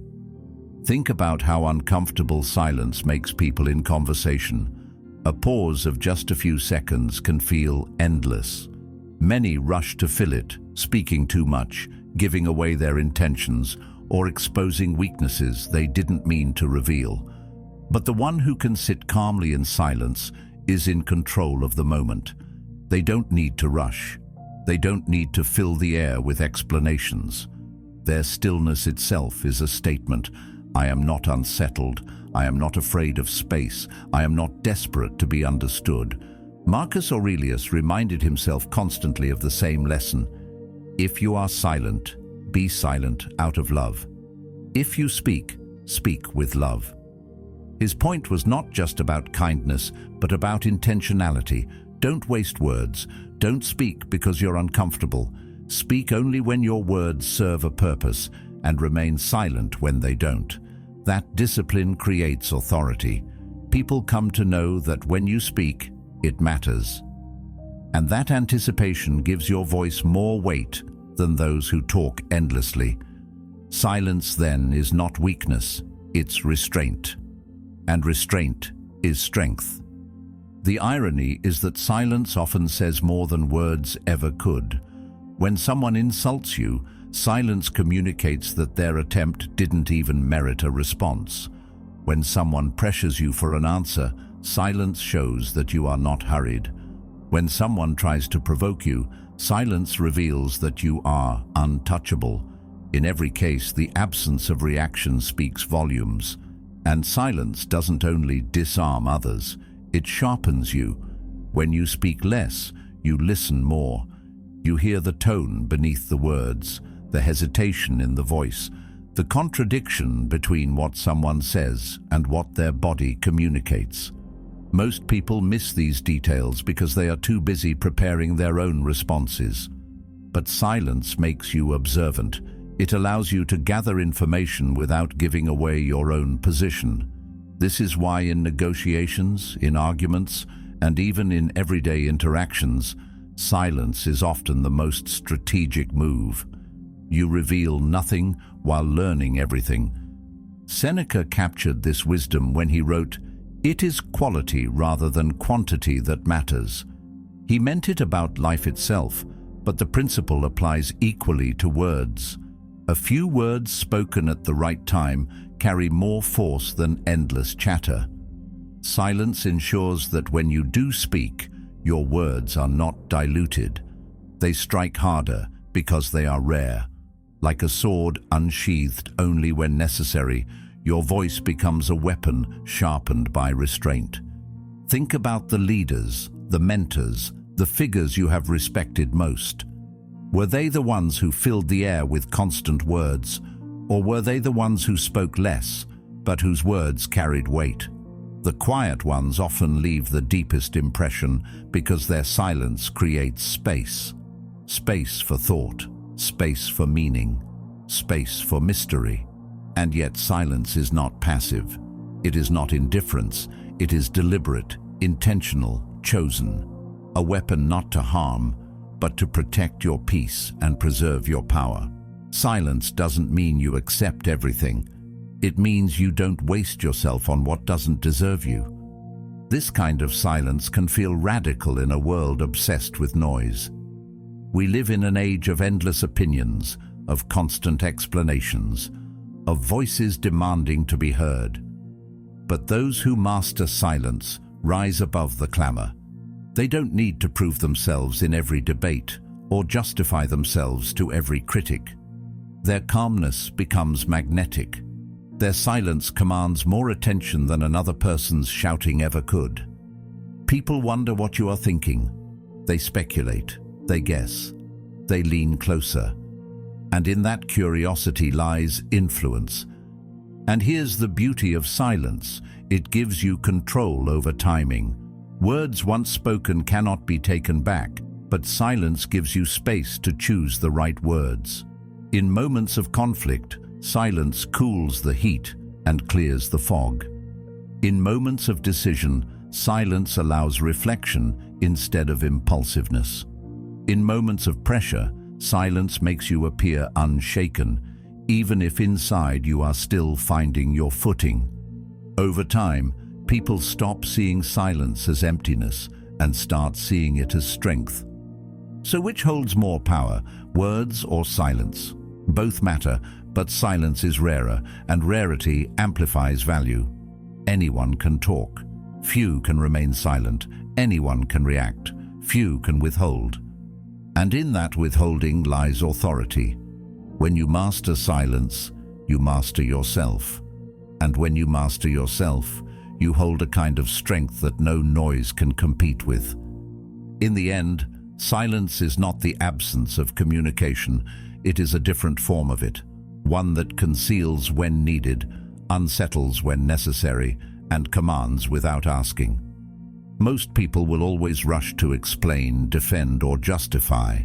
Speaker 1: Think about how uncomfortable silence makes people in conversation. A pause of just a few seconds can feel endless. Many rush to fill it, speaking too much, giving away their intentions, or exposing weaknesses they didn't mean to reveal. But the one who can sit calmly in silence is in control of the moment. They don't need to rush. They don't need to fill the air with explanations. Their stillness itself is a statement. I am not unsettled. I am not afraid of space. I am not desperate to be understood. Marcus Aurelius reminded himself constantly of the same lesson. If you are silent, be silent out of love. If you speak, speak with love. His point was not just about kindness, but about intentionality. Don't waste words. Don't speak because you're uncomfortable. Speak only when your words serve a purpose, and remain silent when they don't. That discipline creates authority. People come to know that when you speak, it matters. And that anticipation gives your voice more weight than those who talk endlessly. Silence, then, is not weakness, it's restraint. And restraint is strength. The irony is that silence often says more than words ever could. When someone insults you, silence communicates that their attempt didn't even merit a response. When someone pressures you for an answer, silence shows that you are not hurried. When someone tries to provoke you, silence reveals that you are untouchable. In every case, the absence of reaction speaks volumes. And silence doesn't only disarm others, it sharpens you. When you speak less, you listen more. You hear the tone beneath the words, the hesitation in the voice, the contradiction between what someone says and what their body communicates. Most people miss these details because they are too busy preparing their own responses. But silence makes you observant. It allows you to gather information without giving away your own position. This is why in negotiations, in arguments, and even in everyday interactions, silence is often the most strategic move. You reveal nothing while learning everything. Seneca captured this wisdom when he wrote, "It is quality rather than quantity that matters." He meant it about life itself, but the principle applies equally to words. A few words spoken at the right time carry more force than endless chatter. Silence ensures that when you do speak, your words are not diluted. They strike harder because they are rare. Like a sword unsheathed only when necessary, your voice becomes a weapon sharpened by restraint. Think about the leaders, the mentors, the figures you have respected most. Were they the ones who filled the air with constant words, or were they the ones who spoke less, but whose words carried weight? The quiet ones often leave the deepest impression because their silence creates space. Space for thought, space for meaning, space for mystery. And yet silence is not passive. It is not indifference. It is deliberate, intentional, chosen. A weapon not to harm, but to protect your peace and preserve your power. Silence doesn't mean you accept everything. It means you don't waste yourself on what doesn't deserve you. This kind of silence can feel radical in a world obsessed with noise. We live in an age of endless opinions, of constant explanations, of voices demanding to be heard. But those who master silence rise above the clamor. They don't need to prove themselves in every debate or justify themselves to every critic. Their calmness becomes magnetic. Their silence commands more attention than another person's shouting ever could. People wonder what you are thinking. They speculate, they guess, they lean closer. And in that curiosity lies influence. And here's the beauty of silence. It gives you control over timing. Words once spoken cannot be taken back, but silence gives you space to choose the right words. In moments of conflict, silence cools the heat and clears the fog. In moments of decision, silence allows reflection instead of impulsiveness. In moments of pressure, silence makes you appear unshaken, even if inside you are still finding your footing. Over time, people stop seeing silence as emptiness and start seeing it as strength. So which holds more power, words or silence? Both matter, but silence is rarer, and rarity amplifies value. Anyone can talk. Few can remain silent. Anyone can react. Few can withhold. And in that withholding lies authority. When you master silence, you master yourself. And when you master yourself, you hold a kind of strength that no noise can compete with. In the end, silence is not the absence of communication. It is a different form of it, one that conceals when needed, unsettles when necessary, and commands without asking. Most people will always rush to explain, defend, or justify.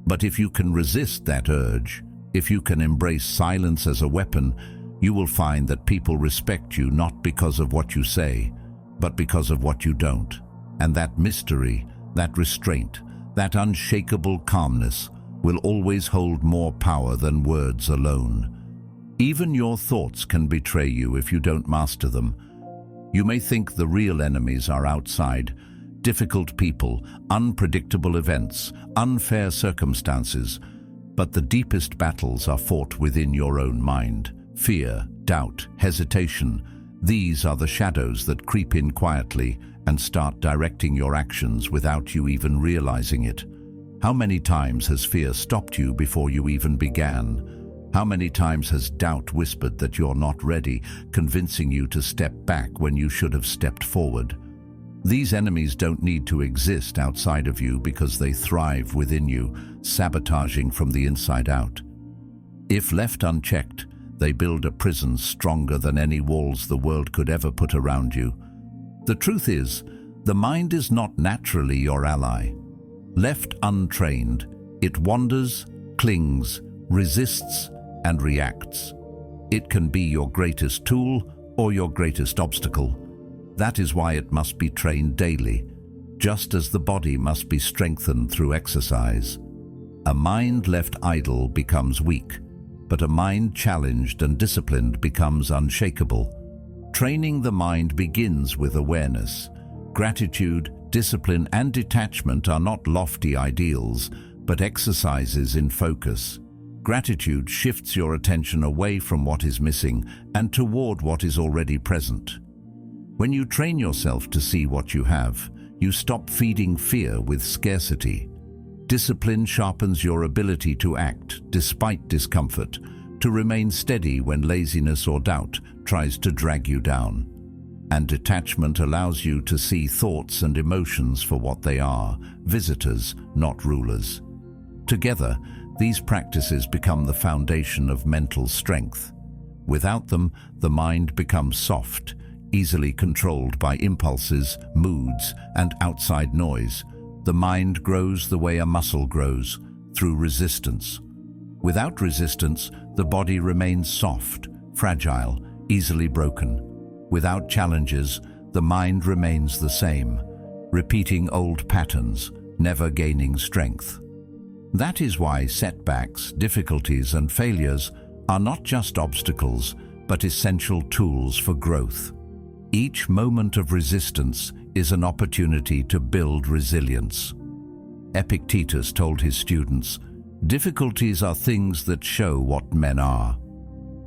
Speaker 1: But if you can resist that urge, if you can embrace silence as a weapon, you will find that people respect you not because of what you say, but because of what you don't. And that mystery, that restraint, that unshakable calmness will always hold more power than words alone. Even your thoughts can betray you if you don't master them. You may think the real enemies are outside, difficult people, unpredictable events, unfair circumstances, but the deepest battles are fought within your own mind. Fear, doubt, hesitation, these are the shadows that creep in quietly and start directing your actions without you even realizing it. How many times has fear stopped you before you even began? How many times has doubt whispered that you're not ready, convincing you to step back when you should have stepped forward? These enemies don't need to exist outside of you because they thrive within you, sabotaging from the inside out. If left unchecked, they build a prison stronger than any walls the world could ever put around you. The truth is, the mind is not naturally your ally. Left untrained, it wanders, clings, resists, and reacts. It can be your greatest tool or your greatest obstacle. That is why it must be trained daily, just as the body must be strengthened through exercise. A mind left idle becomes weak, but a mind challenged and disciplined becomes unshakable. Training the mind begins with awareness. Gratitude, discipline, and detachment are not lofty ideals, but exercises in focus. Gratitude shifts your attention away from what is missing and toward what is already present. When you train yourself to see what you have, you stop feeding fear with scarcity. Discipline sharpens your ability to act despite discomfort, to remain steady when laziness or doubt tries to drag you down. And detachment allows you to see thoughts and emotions for what they are, visitors, not rulers. Together, these practices become the foundation of mental strength. Without them, the mind becomes soft, easily controlled by impulses, moods, and outside noise. The mind grows the way a muscle grows, through resistance. Without resistance, the body remains soft, fragile, easily broken. Without challenges, the mind remains the same, repeating old patterns, never gaining strength. That is why setbacks, difficulties, and failures are not just obstacles, but essential tools for growth. Each moment of resistance is an opportunity to build resilience. Epictetus told his students, "Difficulties are things that show what men are."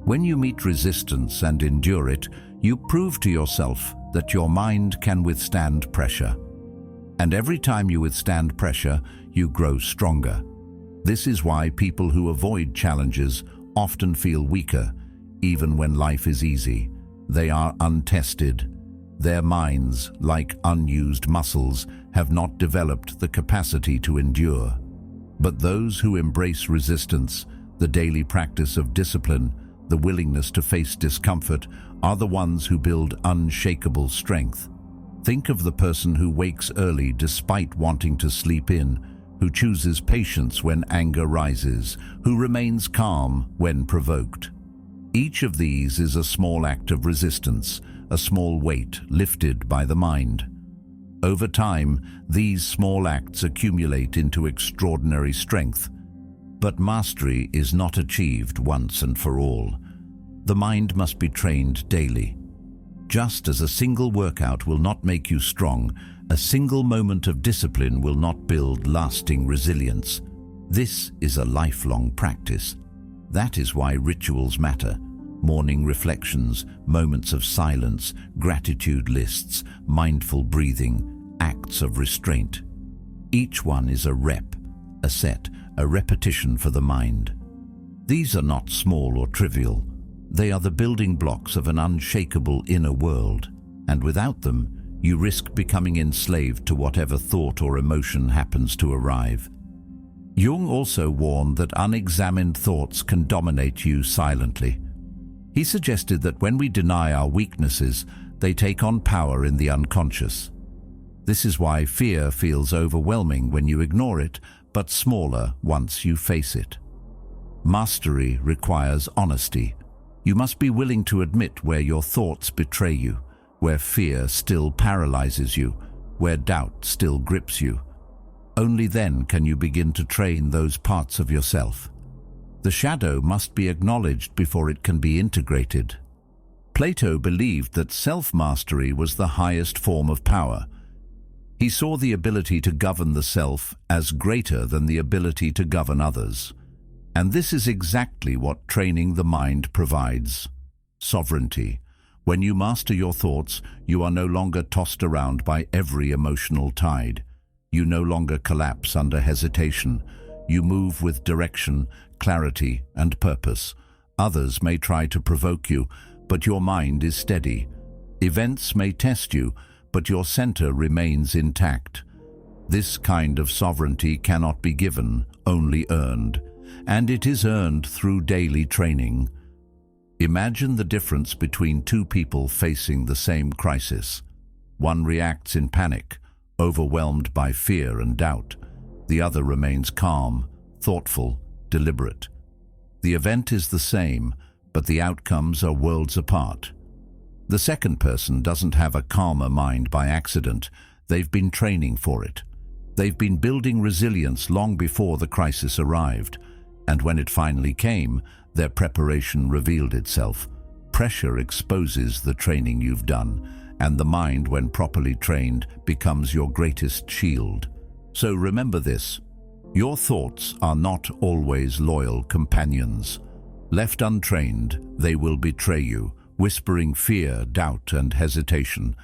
Speaker 1: When you meet resistance and endure it, you prove to yourself that your mind can withstand pressure. And every time you withstand pressure, you grow stronger. This is why people who avoid challenges often feel weaker, even when life is easy. They are untested. Their minds, like unused muscles, have not developed the capacity to endure. But those who embrace resistance, the daily practice of discipline, the willingness to face discomfort, are the ones who build unshakable strength. Think of the person who wakes early despite wanting to sleep in, who chooses patience when anger rises, who remains calm when provoked. Each of these is a small act of resistance, a small weight lifted by the mind. Over time, these small acts accumulate into extraordinary strength. But mastery is not achieved once and for all. The mind must be trained daily. Just as a single workout will not make you strong, a single moment of discipline will not build lasting resilience. This is a lifelong practice. That is why rituals matter. Morning reflections, moments of silence, gratitude lists, mindful breathing, acts of restraint. Each one is a rep, a set, a repetition for the mind. These are not small or trivial. They are the building blocks of an unshakable inner world, and without them, you risk becoming enslaved to whatever thought or emotion happens to arrive. Jung also warned that unexamined thoughts can dominate you silently. He suggested that when we deny our weaknesses, they take on power in the unconscious. This is why fear feels overwhelming when you ignore it, but smaller once you face it. Mastery requires honesty. You must be willing to admit where your thoughts betray you, where fear still paralyzes you, where doubt still grips you. Only then can you begin to train those parts of yourself. The shadow must be acknowledged before it can be integrated. Plato believed that self-mastery was the highest form of power. He saw the ability to govern the self as greater than the ability to govern others. And this is exactly what training the mind provides. Sovereignty. When you master your thoughts, you are no longer tossed around by every emotional tide. You no longer collapse under hesitation. You move with direction, clarity, and purpose. Others may try to provoke you, but your mind is steady. Events may test you, but your center remains intact. This kind of sovereignty cannot be given, only earned, and it is earned through daily training. Imagine the difference between two people facing the same crisis. One reacts in panic, overwhelmed by fear and doubt. The other remains calm, thoughtful, deliberate. The event is the same, but the outcomes are worlds apart. The second person doesn't have a calmer mind by accident. They've been training for it. They've been building resilience long before the crisis arrived, and when it finally came, their preparation revealed itself. Pressure exposes the training you've done, and the mind, when properly trained, becomes your greatest shield. So remember this: your thoughts are not always loyal companions. Left untrained, they will betray you, whispering fear, doubt, and hesitation.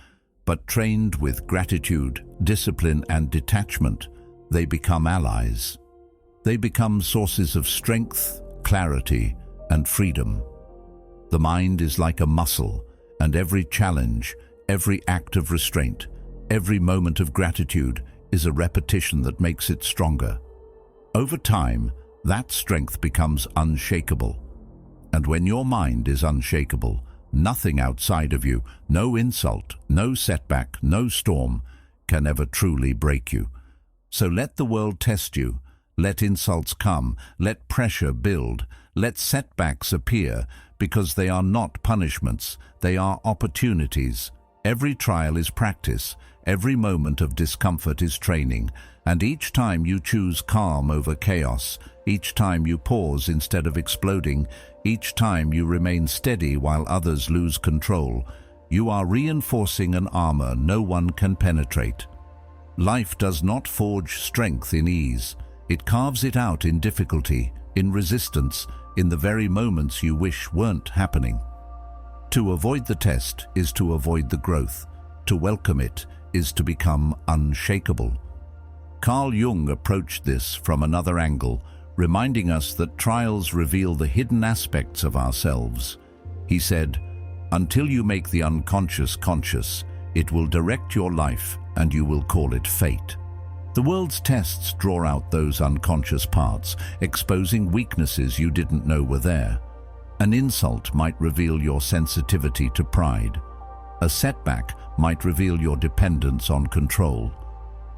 Speaker 1: But trained with gratitude, discipline, and detachment, they become allies. They become sources of strength, clarity, and freedom. The mind is like a muscle, and every challenge, every act of restraint, every moment of gratitude is a repetition that makes it stronger. Over time, that strength becomes unshakable. And when your mind is unshakable, nothing outside of you, no insult, no setback, no storm, can ever truly break you. So let the world test you. Let insults come. Let pressure build. Let setbacks appear, because they are not punishments. They are opportunities. Every trial is practice, every moment of discomfort is training, and each time you choose calm over chaos, each time you pause instead of exploding, each time you remain steady while others lose control, you are reinforcing an armor no one can penetrate. Life does not forge strength in ease. It carves it out in difficulty, in resistance, in the very moments you wish weren't happening. To avoid the test is to avoid the growth. To welcome it is to become unshakable. Carl Jung approached this from another angle, reminding us that trials reveal the hidden aspects of ourselves. He said, "Until you make the unconscious conscious, it will direct your life and you will call it fate." The world's tests draw out those unconscious parts, exposing weaknesses you didn't know were there. An insult might reveal your sensitivity to pride. A setback might reveal your dependence on control.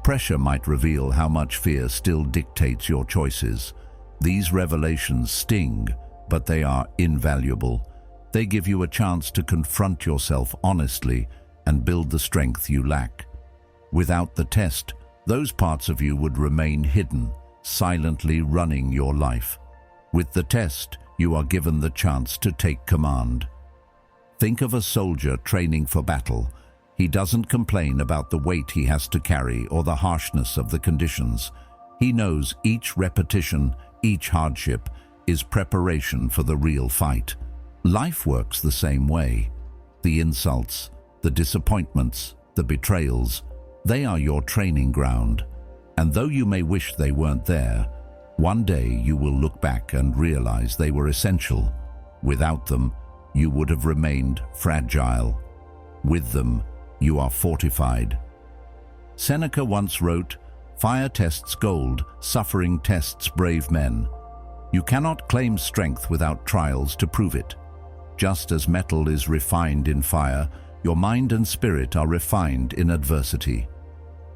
Speaker 1: Pressure might reveal how much fear still dictates your choices. These revelations sting, but they are invaluable. They give you a chance to confront yourself honestly and build the strength you lack. Without the test, those parts of you would remain hidden, silently running your life. With the test, you are given the chance to take command. Think of a soldier training for battle. He doesn't complain about the weight he has to carry or the harshness of the conditions. He knows each repetition, each hardship, is preparation for the real fight. Life works the same way. The insults, the disappointments, the betrayals, they are your training ground. And though you may wish they weren't there, one day you will look back and realize they were essential. Without them, you would have remained fragile. With them, you are fortified. Seneca once wrote, "Fire tests gold, suffering tests brave men." You cannot claim strength without trials to prove it. Just as metal is refined in fire, your mind and spirit are refined in adversity.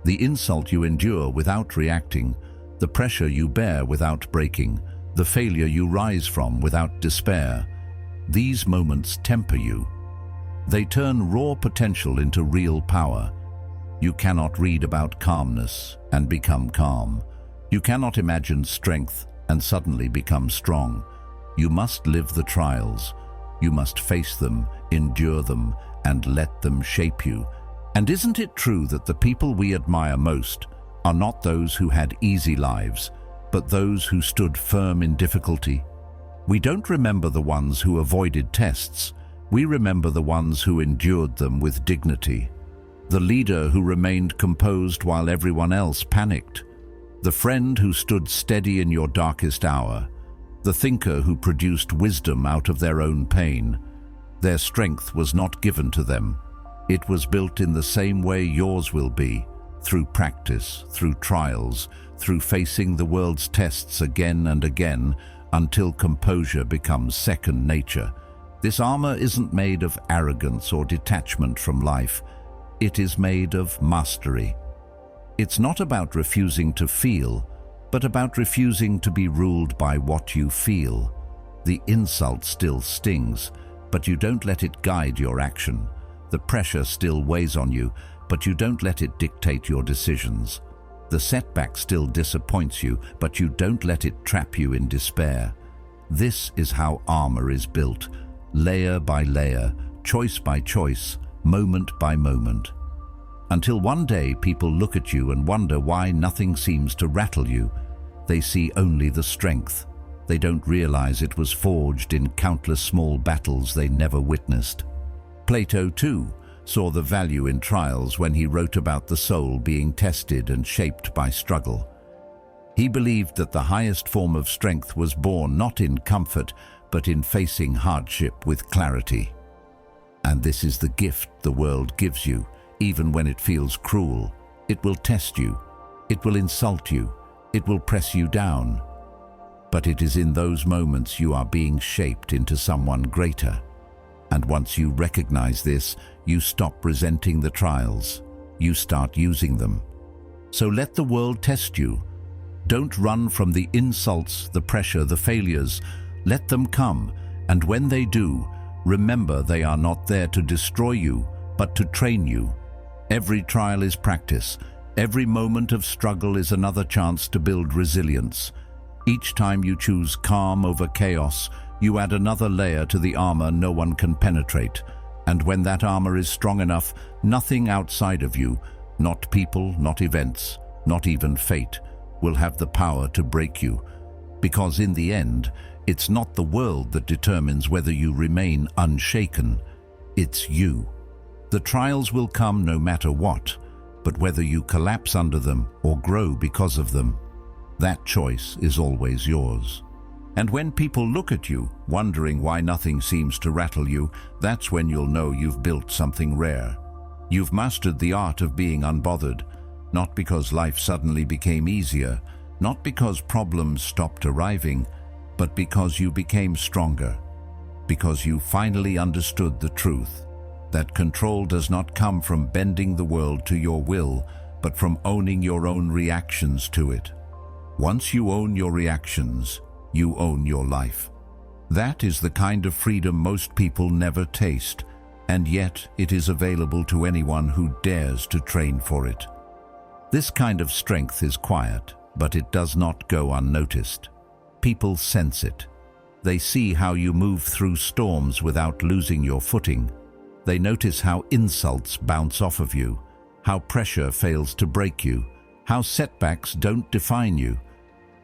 Speaker 1: The insult you endure without reacting, the pressure you bear without breaking, the failure you rise from without despair, these moments temper you. They turn raw potential into real power. You cannot read about calmness and become calm. You cannot imagine strength and suddenly become strong. You must live the trials. You must face them, endure them, and let them shape you. And isn't it true that the people we admire most are not those who had easy lives, but those who stood firm in difficulty? We don't remember the ones who avoided tests. We remember the ones who endured them with dignity. The leader who remained composed while everyone else panicked. The friend who stood steady in your darkest hour. The thinker who produced wisdom out of their own pain. Their strength was not given to them. It was built in the same way yours will be, through practice, through trials, through facing the world's tests again and again until composure becomes second nature. This armor isn't made of arrogance or detachment from life. It is made of mastery. It's not about refusing to feel, but about refusing to be ruled by what you feel. The insult still stings, but you don't let it guide your action. The pressure still weighs on you, but you don't let it dictate your decisions. The setback still disappoints you, but you don't let it trap you in despair. This is how armor is built, layer by layer, choice by choice, moment by moment. Until one day people look at you and wonder why nothing seems to rattle you. They see only the strength. They don't realize it was forged in countless small battles they never witnessed. Plato, too, saw the value in trials when he wrote about the soul being tested and shaped by struggle. He believed that the highest form of strength was born not in comfort, but in facing hardship with clarity. And this is the gift the world gives you, even when it feels cruel. It will test you. It will insult you. It will press you down. But it is in those moments you are being shaped into someone greater. And once you recognize this, you stop resenting the trials. You start using them. So let the world test you. Don't run from the insults, the pressure, the failures. Let them come, and when they do, remember they are not there to destroy you, but to train you. Every trial is practice. Every moment of struggle is another chance to build resilience. Each time you choose calm over chaos, you add another layer to the armor no one can penetrate. And when that armor is strong enough, nothing outside of you, not people, not events, not even fate, will have the power to break you. Because in the end, it's not the world that determines whether you remain unshaken. It's you. The trials will come no matter what, but whether you collapse under them or grow because of them, that choice is always yours. And when people look at you, wondering why nothing seems to rattle you, that's when you'll know you've built something rare. You've mastered the art of being unbothered, not because life suddenly became easier, not because problems stopped arriving, but because you became stronger, because you finally understood the truth, that control does not come from bending the world to your will, but from owning your own reactions to it. Once you own your reactions, you own your life. That is the kind of freedom most people never taste, and yet it is available to anyone who dares to train for it. This kind of strength is quiet, but it does not go unnoticed. People sense it. They see how you move through storms without losing your footing. They notice how insults bounce off of you, how pressure fails to break you, how setbacks don't define you.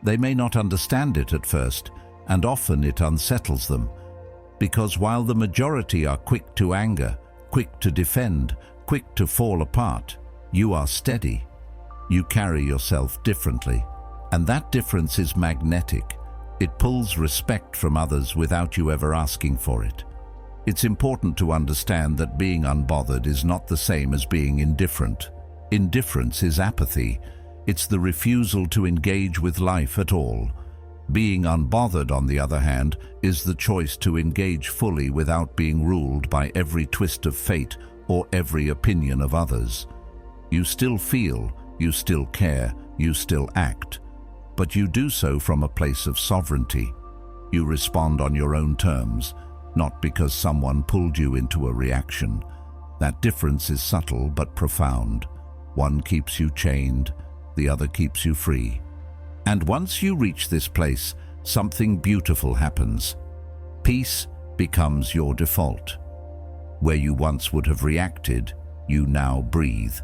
Speaker 1: They may not understand it at first, and often it unsettles them, because while the majority are quick to anger, quick to defend, quick to fall apart, you are steady. You carry yourself differently, and that difference is magnetic. It pulls respect from others without you ever asking for it. It's important to understand that being unbothered is not the same as being indifferent. Indifference is apathy. It's the refusal to engage with life at all. Being unbothered, on the other hand, is the choice to engage fully without being ruled by every twist of fate or every opinion of others. You still feel, you still care, you still act, but you do so from a place of sovereignty. You respond on your own terms, not because someone pulled you into a reaction. That difference is subtle but profound. One keeps you chained, the other keeps you free. And once you reach this place, something beautiful happens. Peace becomes your default. Where you once would have reacted, you now breathe.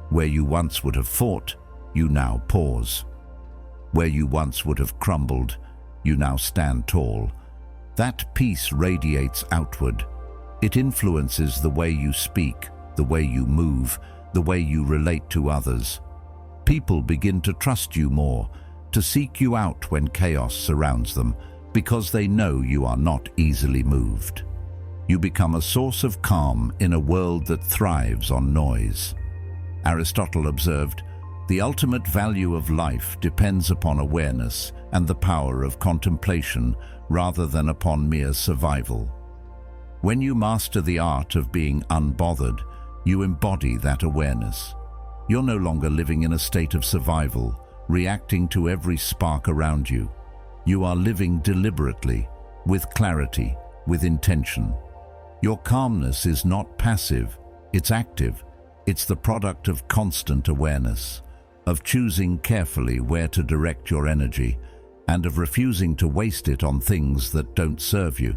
Speaker 1: Where you once would have fought, you now pause. Where you once would have crumbled, you now stand tall. That peace radiates outward. It influences the way you speak, the way you move, the way you relate to others. People begin to trust you more, to seek you out when chaos surrounds them, because they know you are not easily moved. You become a source of calm in a world that thrives on noise. Aristotle observed, "The ultimate value of life depends upon awareness and the power of contemplation rather than upon mere survival." When you master the art of being unbothered, you embody that awareness. You're no longer living in a state of survival, reacting to every spark around you. You are living deliberately, with clarity, with intention. Your calmness is not passive, it's active. It's the product of constant awareness, of choosing carefully where to direct your energy, and of refusing to waste it on things that don't serve you.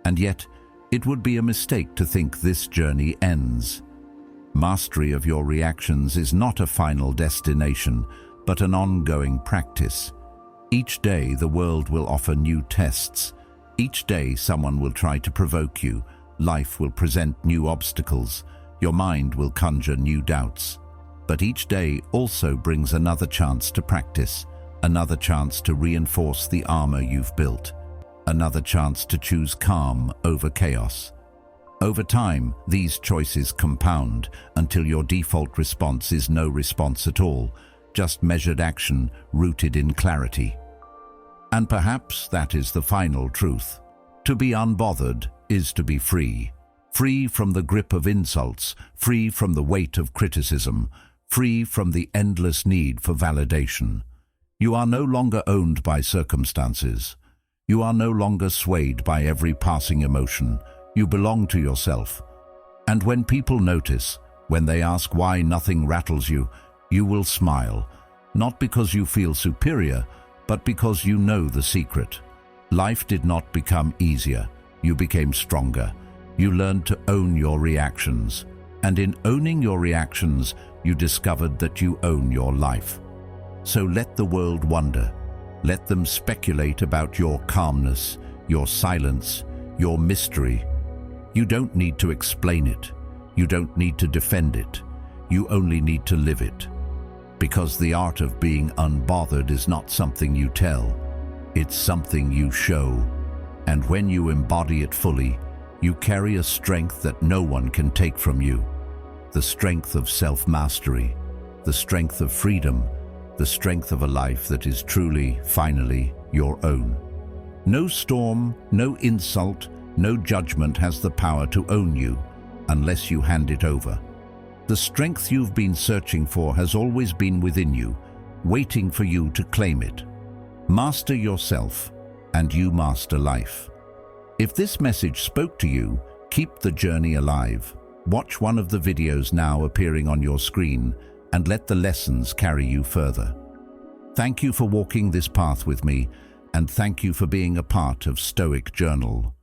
Speaker 1: And yet, it would be a mistake to think this journey ends. Mastery of your reactions is not a final destination, but an ongoing practice. Each day the world will offer new tests. Each day someone will try to provoke you. Life will present new obstacles. Your mind will conjure new doubts. But each day also brings another chance to practice, another chance to reinforce the armor you've built, another chance to choose calm over chaos. Over time, these choices compound until your default response is no response at all, just measured action rooted in clarity. And perhaps that is the final truth. To be unbothered is to be free. Free from the grip of insults, free from the weight of criticism, free from the endless need for validation. You are no longer owned by circumstances. You are no longer swayed by every passing emotion. You belong to yourself. And when people notice, when they ask why nothing rattles you, you will smile, not because you feel superior, but because you know the secret. Life did not become easier. You became stronger. You learned to own your reactions. And in owning your reactions, you discovered that you own your life. So let the world wonder. Let them speculate about your calmness, your silence, your mystery. You don't need to explain it. You don't need to defend it. You only need to live it. Because the art of being unbothered is not something you tell. It's something you show. And when you embody it fully, you carry a strength that no one can take from you. The strength of self-mastery, the strength of freedom, the strength of a life that is truly, finally, your own. No storm, no insult, no judgment has the power to own you unless you hand it over. The strength you've been searching for has always been within you, waiting for you to claim it. Master yourself, and you master life. If this message spoke to you, keep the journey alive. Watch one of the videos now appearing on your screen and let the lessons carry you further. Thank you for walking this path with me, and thank you for being a part of Stoic Journal.